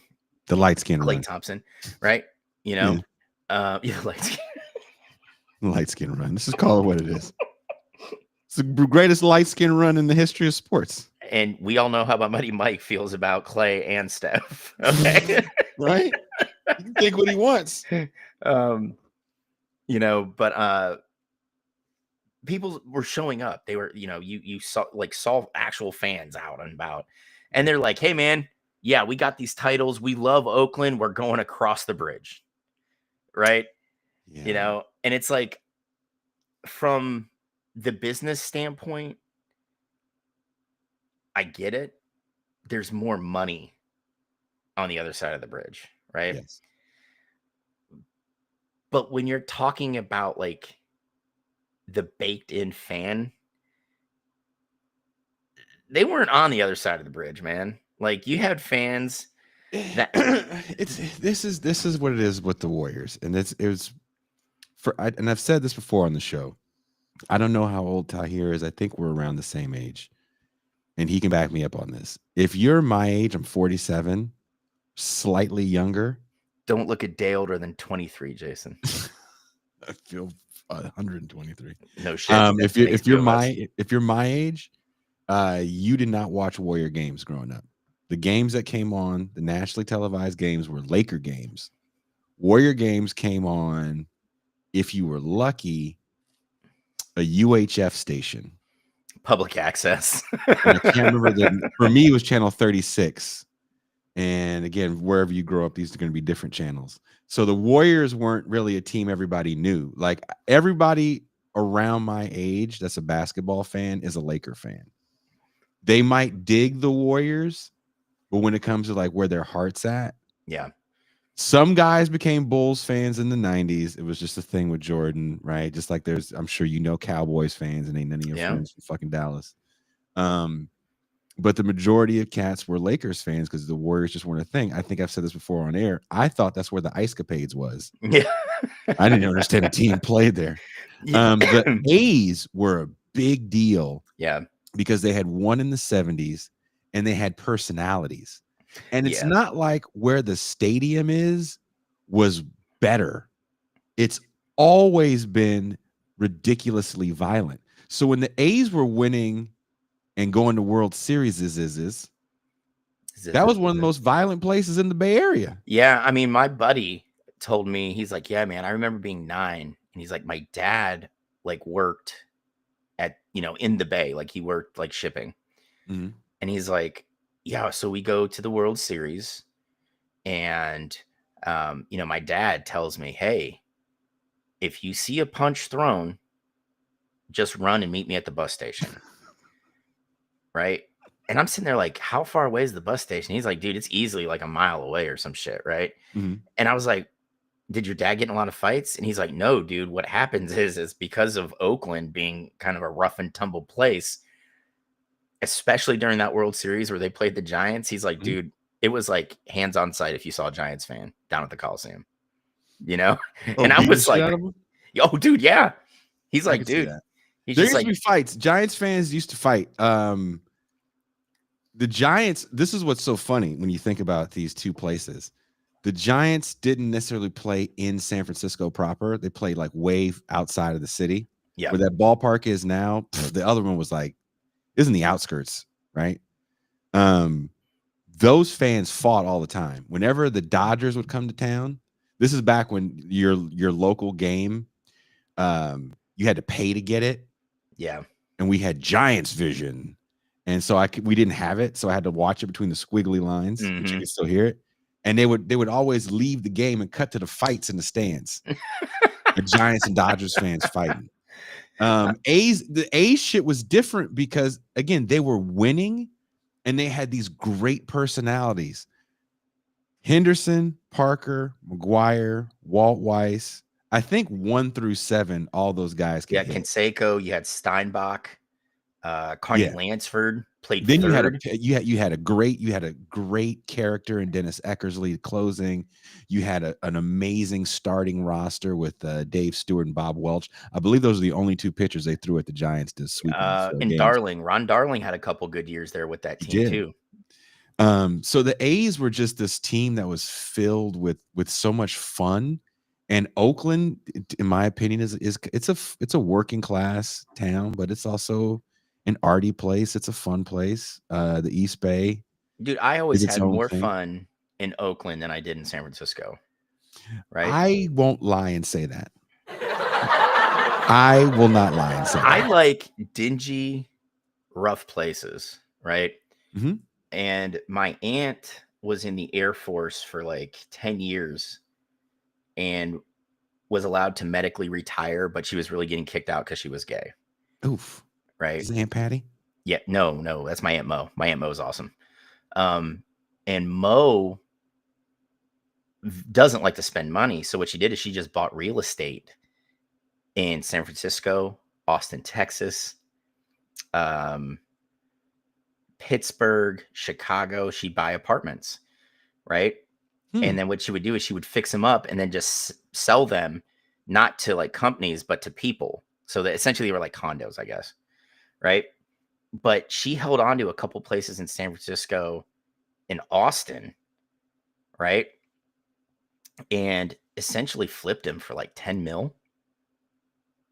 The light skin Klay run. Thompson, right? Yeah. Light skin. Light skin run. Let's just call it what it is. It's the greatest light skin run in the history of sports. And we all know how my buddy Mike feels about Klay and Steph. Okay. Right? He can think what he wants. But people were showing up. They were, you saw actual fans out and about. And they're like, hey man, yeah, we got these titles. We love Oakland. We're going across the bridge. Right? Yeah. And it's like, from the business standpoint, I get it. There's more money on the other side of the bridge, right? Yes. But when you're talking about like the baked in fan, they weren't on the other side of the bridge, man. Like, you had fans that This is what it is with the Warriors, and and I've said this before on the show. I don't know how old Tahir is. I think we're around the same age, and he can back me up on this. If you're my age, I'm 47, slightly younger. don't look a day older than 23, Jason. I feel 123. No shit. If you're my age, you did not watch Warrior games growing up. The games that came on, the nationally televised games, were Laker games. Warrior games came on, if you were lucky, a UHF station. Public access. And I can't remember for me, it was channel 36. And again, wherever you grow up, these are going to be different channels. So the Warriors weren't really a team everybody knew. Like, everybody around my age that's a basketball fan is a Laker fan. They might dig the Warriors, but when it comes to like where their heart's at, yeah. Some guys became Bulls fans in the 90s. It was just a thing with Jordan, right? Just like I'm sure Cowboys fans, and ain't none of your friends from fucking Dallas. but the majority of cats were Lakers fans because the Warriors just weren't a thing. I think I've said this before on air. I thought that's where the Ice Capades was. Yeah. I didn't understand a team played there. The A's were a big deal Yeah. because they had won in the 70s and they had personalities. And it's Yeah. not like where the stadium was better. It's always been ridiculously violent. So when the A's were winning and going to World Series, that was one of the most violent places in the Bay Area. Yeah, I mean, my buddy told me, he's like, yeah, man, I remember being 9, and he's like, my dad like worked at, in the Bay, like he worked like shipping. Mm-hmm. And he's like, yeah, so we go to the World Series, and my dad tells me, hey, if you see a punch thrown, just run and meet me at the bus station. Right? And I'm sitting there like, how far away is the bus station? He's like, dude, it's easily like a mile away or some shit, right? Mm-hmm. And I was like, did your dad get in a lot of fights? And he's like, no, dude, what happens is because of Oakland being kind of a rough and tumble place, especially during that World Series where they played the Giants, he's like, dude, it was like hands on sight if you saw a Giants fan down at the Coliseum, Oh, and I was like, oh, dude, yeah. He's like, dude, he's there just used like, to be fights. Giants fans used to fight. The Giants, this is what's so funny when you think about these two places. The Giants didn't necessarily play in San Francisco proper. They played like way outside of the city. yeah, Where that ballpark is now. The other one was like, is in the outskirts, right? Those fans fought all the time. Whenever the Dodgers would come to town, this is back when your local game, you had to pay to get it. yeah. And we had Giants vision. And so we didn't have it. So I had to watch it between the squiggly lines, but you could still hear it. And they would always leave the game and cut to the fights in the stands. The Giants and Dodgers fans fighting. The A's shit was different because again, they were winning and they had these great personalities. Henderson, Parker, McGuire, Walt Weiss. I think 1 through 7, all those guys could hit. Canseco, you had Steinbach, Carney Lansford played then third. You had a great character in Dennis Eckersley closing. You had an amazing starting roster with Dave Stewart and Bob Welch. I believe those are the only 2 pitchers they threw at the Giants to sweep them. And Ron Darling had a couple good years there with that team too. So the A's were just this team that was filled with so much fun. And Oakland, in my opinion, it's a working class town, but it's also an arty place. It's a fun place. The East Bay. Dude, I always had more fun in Oakland than I did in San Francisco. Right? I won't lie and say that. I will not lie and say that. I like dingy, rough places, right? Mm-hmm. And my aunt was in the Air Force for like 10 years and was allowed to medically retire, but she was really getting kicked out because she was gay. Oof. Right? Is it Aunt Patty? Yeah, no, that's my Aunt Mo. My Aunt Mo is awesome. And Mo doesn't like to spend money. So what she did is she just bought real estate in San Francisco, Austin, Texas, Pittsburgh, Chicago. She'd buy apartments, right? And then what she would do is she would fix them up and then just sell them, not to like companies, but to people. So that essentially they were like condos, I guess, right? But she held on to a couple places in San Francisco, in Austin, right? And essentially flipped him for like 10 mil.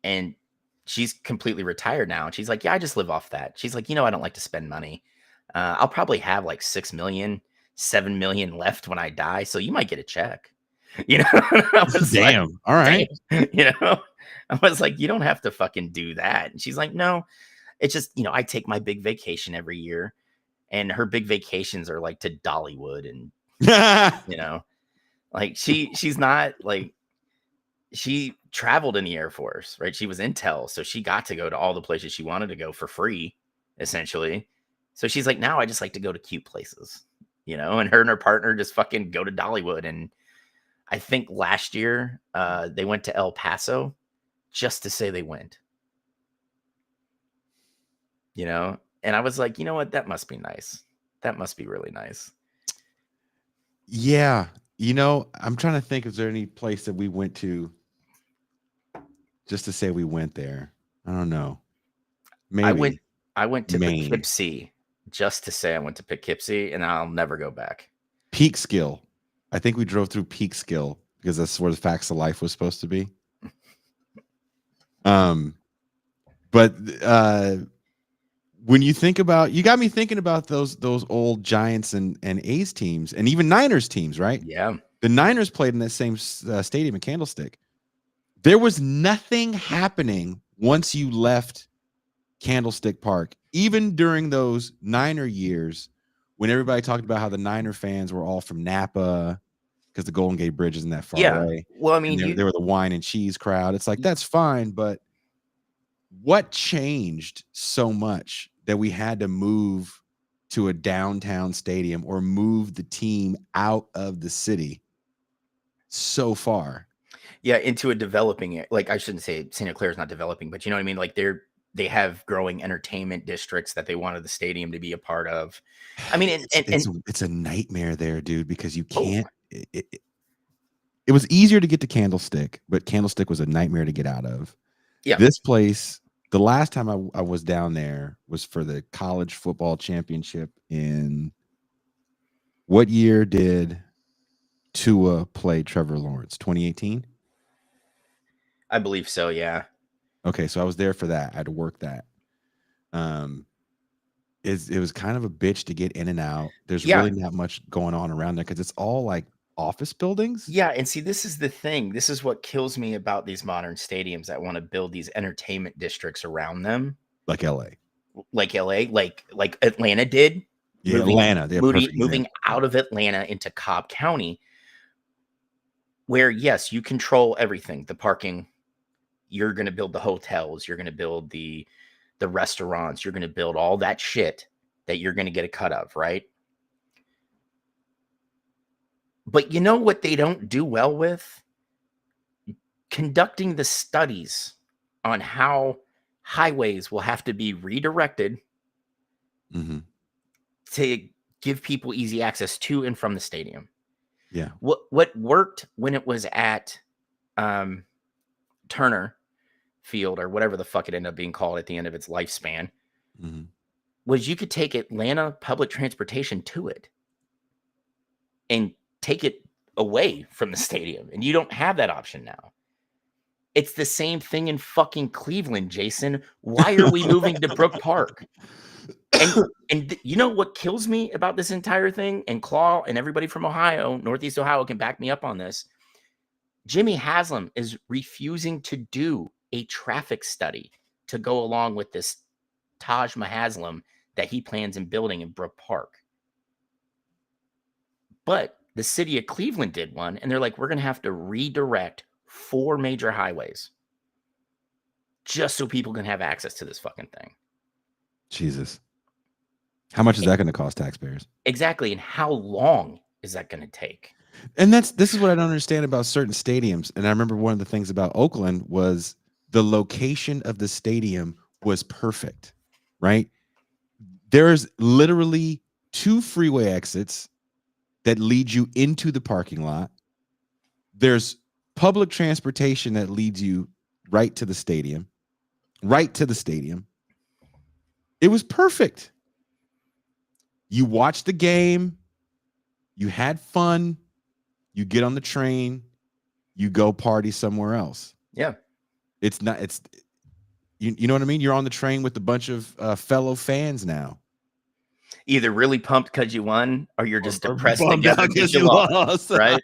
And she's completely retired now. And she's like, yeah, I just live off that. She's like, I don't like to spend money. I'll probably have like 6 million, 7 million left when I die. So you might get a check. I was damn. Like, all right. I was like, you don't have to fucking do that. And she's like, no, it's just, I take my big vacation every year. And her big vacations are like to Dollywood and, like she's not like, she traveled in the Air Force, right? She was intel. So she got to go to all the places she wanted to go for free, essentially. So she's like, now I just like to go to cute places, and her and her partner just fucking go to Dollywood. And I think last year they went to El Paso just to say they went, And I was like, you know what? That must be nice. That must be really nice. Yeah. You know, I'm trying to think, is there any place that we went to just to say we went there? I don't know. I went Maybe I went to Maine. Poughkeepsie just to say I went to Poughkeepsie, and I'll never go back. Peekskill. I think we drove through Peekskill because that's where the Facts of Life was supposed to be. But when you think about, you got me thinking about those old Giants and A's teams and even Niners teams, right? Yeah. The Niners played in that same stadium in Candlestick. There was nothing happening once you left Candlestick Park, even during those Niner years when everybody talked about how the Niner fans were all from Napa because the Golden Gate Bridge isn't that far Yeah. away. Well, I And mean, they were the wine and cheese crowd. It's like, that's fine, but what changed so much that we had to move to a downtown stadium or move the team out of the city so far? yeah, into a developing, like I shouldn't say Santa Clara is not developing, but you know what I mean? Like they have growing entertainment districts that they wanted the stadium to be a part of. I mean, It's a nightmare there, dude, because you oh can't. It was easier to get to Candlestick, but Candlestick was a nightmare to get out of. yeah, This place, the last time I was down there was for the college football championship in what year did Tua play Trevor Lawrence? 2018? I believe so. Yeah. Okay, so I was there for that. I had to work that. It was kind of a bitch to get in and out. There's Yeah. really not much going on around there because it's all like office buildings. Yeah. And see, this is the thing. This is what kills me about these modern stadiums that want to build these entertainment districts around them. Like LA. Like LA, like Atlanta did. Yeah, Atlanta. They're a perfect Moving example. out of Atlanta into Cobb County, where yes, you control everything. The parking, you're going to build the hotels, you're going to build the restaurants, you're going to build all that shit that you're going to get a cut of, right? But you know what they don't do well with? Conducting the studies on how highways will have to be redirected to give people easy access to and from the stadium. Yeah. What worked when it was at Turner Field or whatever the fuck it ended up being called at the end of its lifespan was you could take Atlanta public transportation to it and take it away from the stadium, and you don't have that option now. It's the same thing in fucking Cleveland, Jason. Why are we moving to Brook Park? And you know what kills me about this entire thing? And Claw and everybody from Ohio, Northeast Ohio, can back me up on this. Jimmy Haslam is refusing to do a traffic study to go along with this Taj Mahaslam that he plans in building in Brook Park. But the city of Cleveland did one, and they're like, we're going to have to redirect 4 major highways just so people can have access to this fucking thing. Jesus. How much is that going to cost taxpayers? Exactly. And how long is that going to take? And this is what I don't understand about certain stadiums. And I remember one of the things about Oakland was the location of the stadium was perfect, right? There's literally 2 freeway exits that lead you into the parking lot. There's public transportation that leads you right to the stadium. It was perfect. You watched the game, you had fun, you get on the train, you go party somewhere else. Yeah. It's not, it's, you know what I mean? You're on the train with a bunch of fellow fans now. Either really pumped because you won, or you're just depressed bummed together out because you lost, right?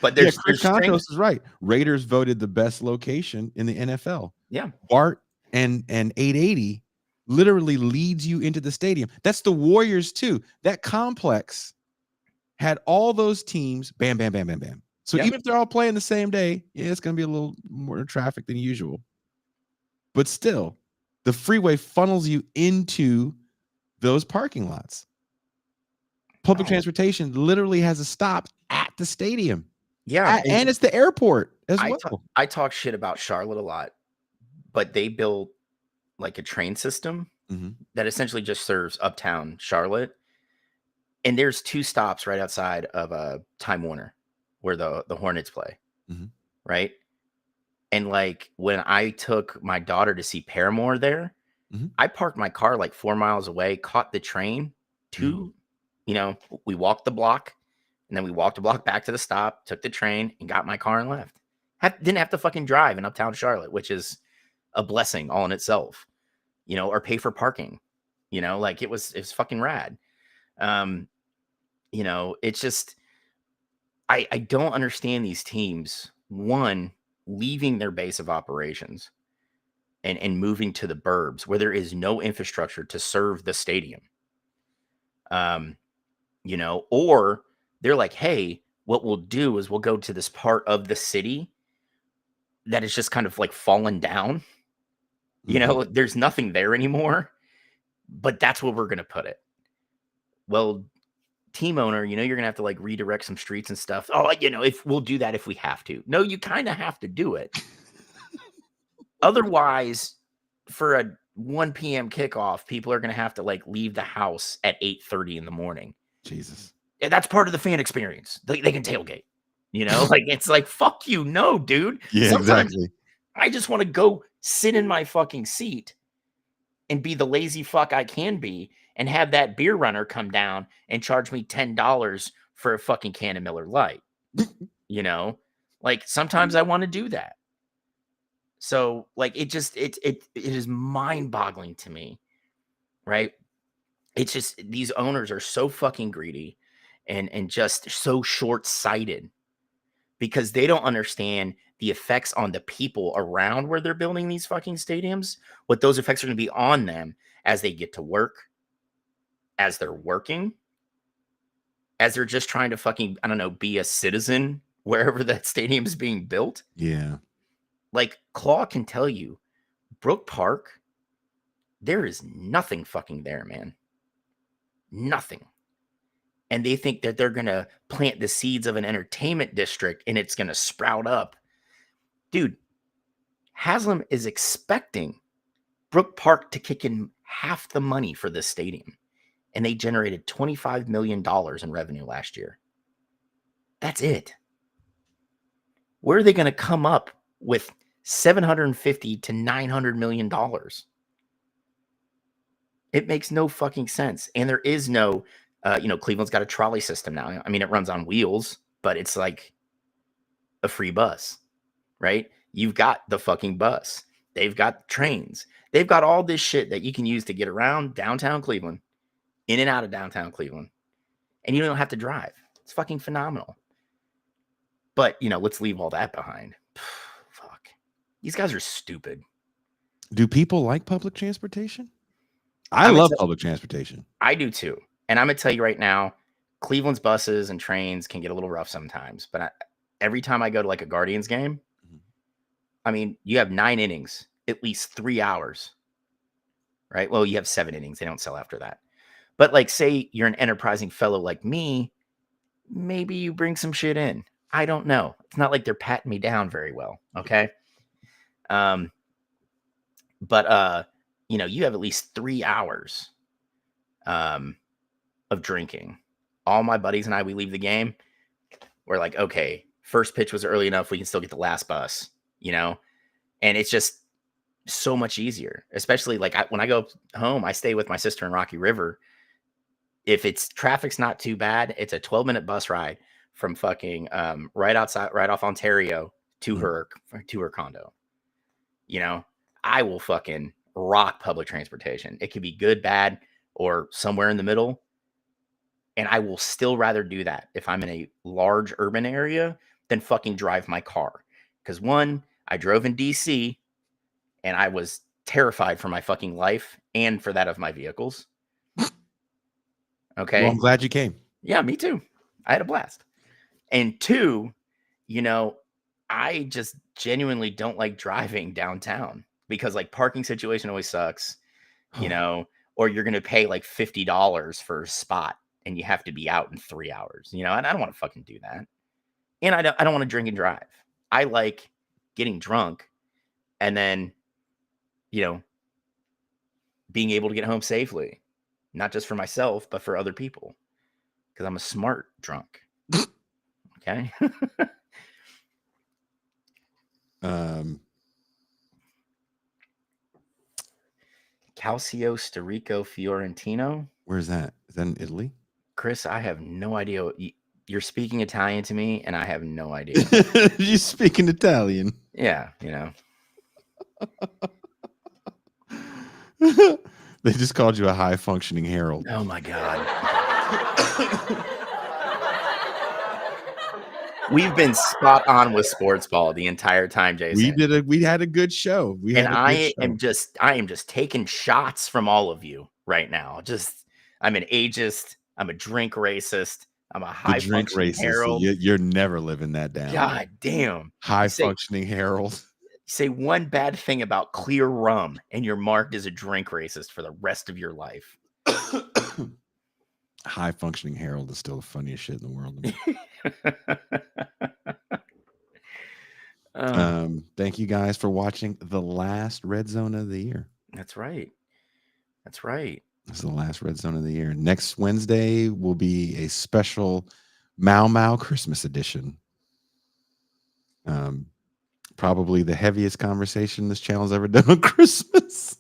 But Chris Contos is right. Raiders voted the best location in the NFL. Yeah. Bart and 880 literally leads you into the stadium. That's the Warriors too. That complex had all those teams, bam, bam, bam, bam, bam. So even if they're all playing the same day, yeah, it's going to be a little more traffic than usual. But still, the freeway funnels you into those parking lots. Public transportation literally has a stop at the stadium. Yeah. And it's the airport as well. I talk shit about Charlotte a lot, but they built like a train system that essentially just serves uptown Charlotte. And there's 2 stops right outside of Time Warner where the Hornets play, right? And like when I took my daughter to see Paramore there, I parked my car like 4 miles away, caught the train to, we walked the block, and then we walked the block back to the stop, took the train, and got my car and left. Didn't have to fucking drive in uptown Charlotte, which is a blessing all in itself, or pay for parking, like it was fucking rad. It's just, I don't understand these teams, one, leaving their base of operations and moving to the burbs where there is no infrastructure to serve the stadium. Or they're like, hey, what we'll do is we'll go to this part of the city that is just kind of like fallen down. There's nothing there anymore, but that's where we're going to put it. Well, team owner, you're going to have to like redirect some streets and stuff. Oh, if we'll do that if we have to. No, you kind of have to do it. Otherwise, for a 1 p.m. kickoff, people are going to have to like leave the house at 8:30 in the morning. Jesus. And that's part of the fan experience. They can tailgate, like it's like, fuck you. No, dude. Yeah, Sometimes exactly. I just want to go sit in my fucking seat and be the lazy fuck I can be and have that beer runner come down and charge me $10 for a fucking can of Miller Lite. Like sometimes I want to do that. So like it is mind-boggling to me, right? It's just these owners are so fucking greedy and just so short-sighted because they don't understand the effects on the people around where they're building these fucking stadiums, what those effects are going to be on them as they get to work, as they're working, as they're just trying to fucking, I don't know, be a citizen wherever that stadium is being built. Yeah. Like Claw can tell you, Brook Park, there is nothing fucking there, man. Nothing. And they think that they're going to plant the seeds of an entertainment district and it's going to sprout up. Dude, Haslam is expecting Brook Park to kick in half the money for this stadium. And they generated $25 million in revenue last year. That's it. Where are they going to come up with $750 to $900 million? It makes no fucking sense. And there is no, Cleveland's got a trolley system now. I mean, it runs on wheels, but it's like a free bus, right? You've got the fucking bus. They've got trains. They've got all this shit that you can use to get around downtown Cleveland, in and out of downtown Cleveland. And you don't have to drive. It's fucking phenomenal. But, let's leave all that behind. Fuck. These guys are stupid. Do people like public transportation? I love public transportation. I do too. And I'm going to tell you right now, Cleveland's buses and trains can get a little rough sometimes. But every time I go to like a Guardians game, I mean, you have 9 innings, at least 3 hours, right? Well, you have 7 innings. They don't sell after that. But like, say you're an enterprising fellow like me, maybe you bring some shit in. I don't know. It's not like they're patting me down very well. Okay. But you have at least 3 hours of drinking. All my buddies and I, we leave the game. We're like, okay, first pitch was early enough. We can still get the last bus, and it's just so much easier, especially like when I go home, I stay with my sister in Rocky River. If traffic's not too bad, it's a 12-minute bus ride from fucking right off Ontario to her condo. I will fucking rock public transportation. It could be good, bad, or somewhere in the middle. And I will still rather do that if I'm in a large urban area than fucking drive my car. Because one, I drove in DC and I was terrified for my fucking life and for that of my vehicles. Okay. Well, I'm glad you came. Yeah, me too. I had a blast. And 2, I just genuinely don't like driving downtown because like parking situation always sucks, or you're going to pay like $50 for a spot and you have to be out in 3 hours, and I don't want to fucking do that. And I don't want to drink and drive. I like getting drunk and then, being able to get home safely, not just for myself, but for other people, because I'm a smart drunk. Okay. Calcio Storico Fiorentino. Where's that? Is that in Italy? Chris, I have no idea. You're speaking Italian to me, and I have no idea. You speaking Italian? Yeah, you know. They just called you a high functioning herald. Oh my God. We've been spot on with sports ball the entire time, Jason. We had a good show. I am just taking shots from all of you right now. I'm an ageist. I'm a drink racist. I'm a high functioning herald. You're never living that down. God damn. High functioning herald. Say one bad thing about clear rum and you're marked as a drink racist for the rest of your life. High functioning herald is still the funniest shit in the world. Thank you guys for watching the last Red Zone of the year. That's right. This is the last Red Zone of the year. Next Wednesday will be a special Mau Mau Christmas edition. Probably the heaviest conversation this channel's ever done on Christmas.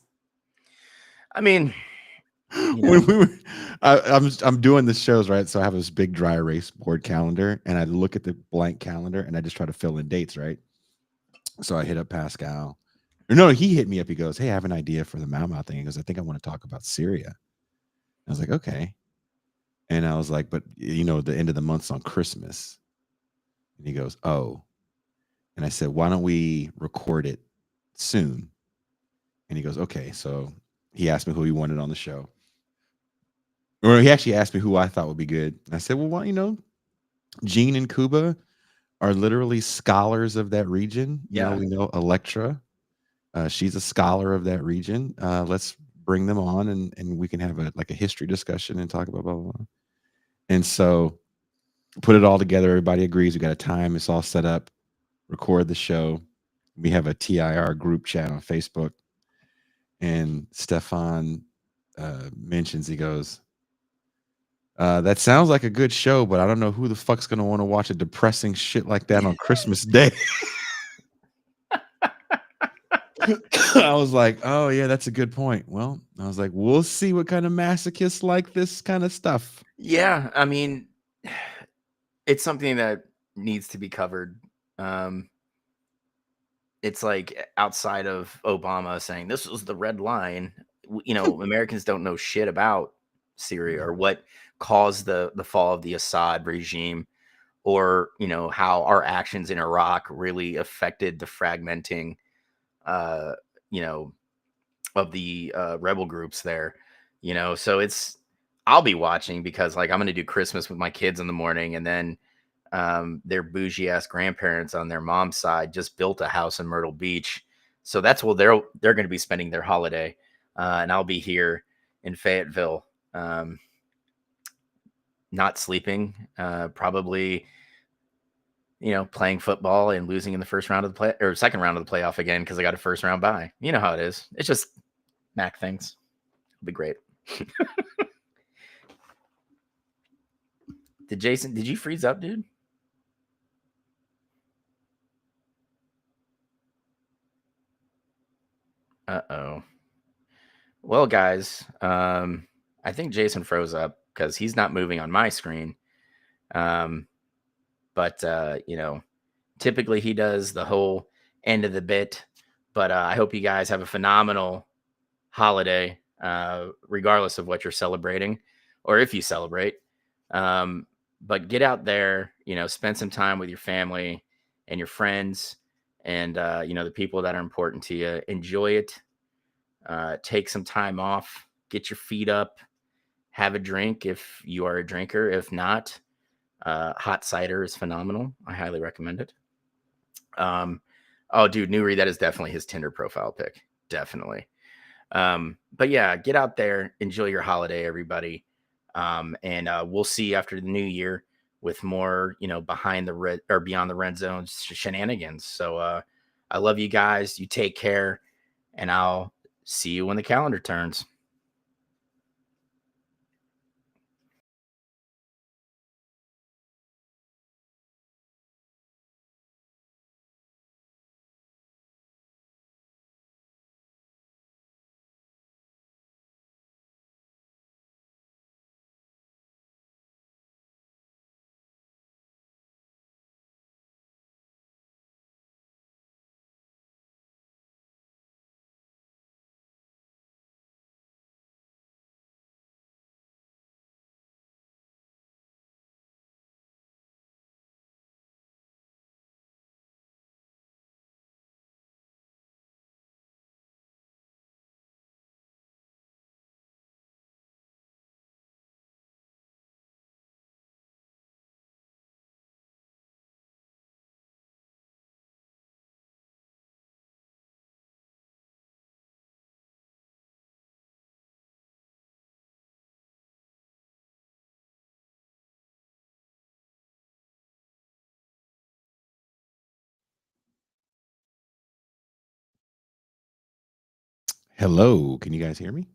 I mean, when we were, I'm doing the shows, right? So I have this big dry erase board calendar, and I look at the blank calendar, and I just try to fill in dates, right? So I hit up Pascal. No, he hit me up. He goes, "Hey, I have an idea for the Mau Mau thing." He goes, "I think I want to talk about Syria." I was like, "Okay," and I was like, "But the end of the month's on Christmas," and he goes, "Oh," and I said, "Why don't we record it soon?" And he goes, "Okay." So he asked me who he wanted on the show. Or he actually asked me who I thought would be good. And I said, well, why, Gene and Kuba are literally scholars of that region. We know Electra. She's a scholar of that region. Let's bring them on and we can have a history discussion and talk about blah, blah, blah. And so put it all together. Everybody agrees. We got a time. It's all set up. Record the show. We have a TIR group chat on Facebook. And Stefan mentions, he goes, that sounds like a good show, but I don't know who the fuck's going to want to watch a depressing shit like that on Christmas Day. I was like, oh, yeah, that's a good point. Well, I was like, we'll see what kind of masochists like this kind of stuff. Yeah, I mean, it's something that needs to be covered. It's like outside of Obama saying this was the red line, Americans don't know shit about Syria or what caused the fall of the Assad regime, or how our actions in Iraq really affected the fragmenting of the rebel groups there. So I'll be watching because I'm going to do Christmas with my kids in the morning, and then their bougie ass grandparents on their mom's side just built a house in Myrtle Beach, so that's where they're going to be spending their holiday, and I'll be here in Fayetteville, not sleeping, probably playing football and losing in the first round of the second round of the playoff again because I got a first round bye. You know how it is. It's just Mac things. It'll be great. Did you freeze up, dude? Uh-oh. Well, guys, I think Jason froze up because he's not moving on my screen. But typically he does the whole end of the bit. But I hope you guys have a phenomenal holiday, regardless of what you're celebrating or if you celebrate. But get out there, spend some time with your family and your friends and, the people that are important to you. Enjoy it. Take some time off, get your feet up, have a drink if you are a drinker. If not, hot cider is phenomenal. I highly recommend it. Oh, dude, Nuri, that is definitely his Tinder profile pic. Definitely. But yeah, get out there, enjoy your holiday, everybody. And we'll see you after the new year with more, behind the red or beyond the red zone shenanigans. So I love you guys. You take care, and I'll see you when the calendar turns. Hello, can you guys hear me?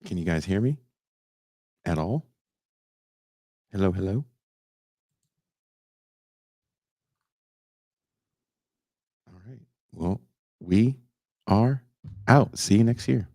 Can you guys hear me at all? Hello, hello. All right. Well, we are out. See you next year.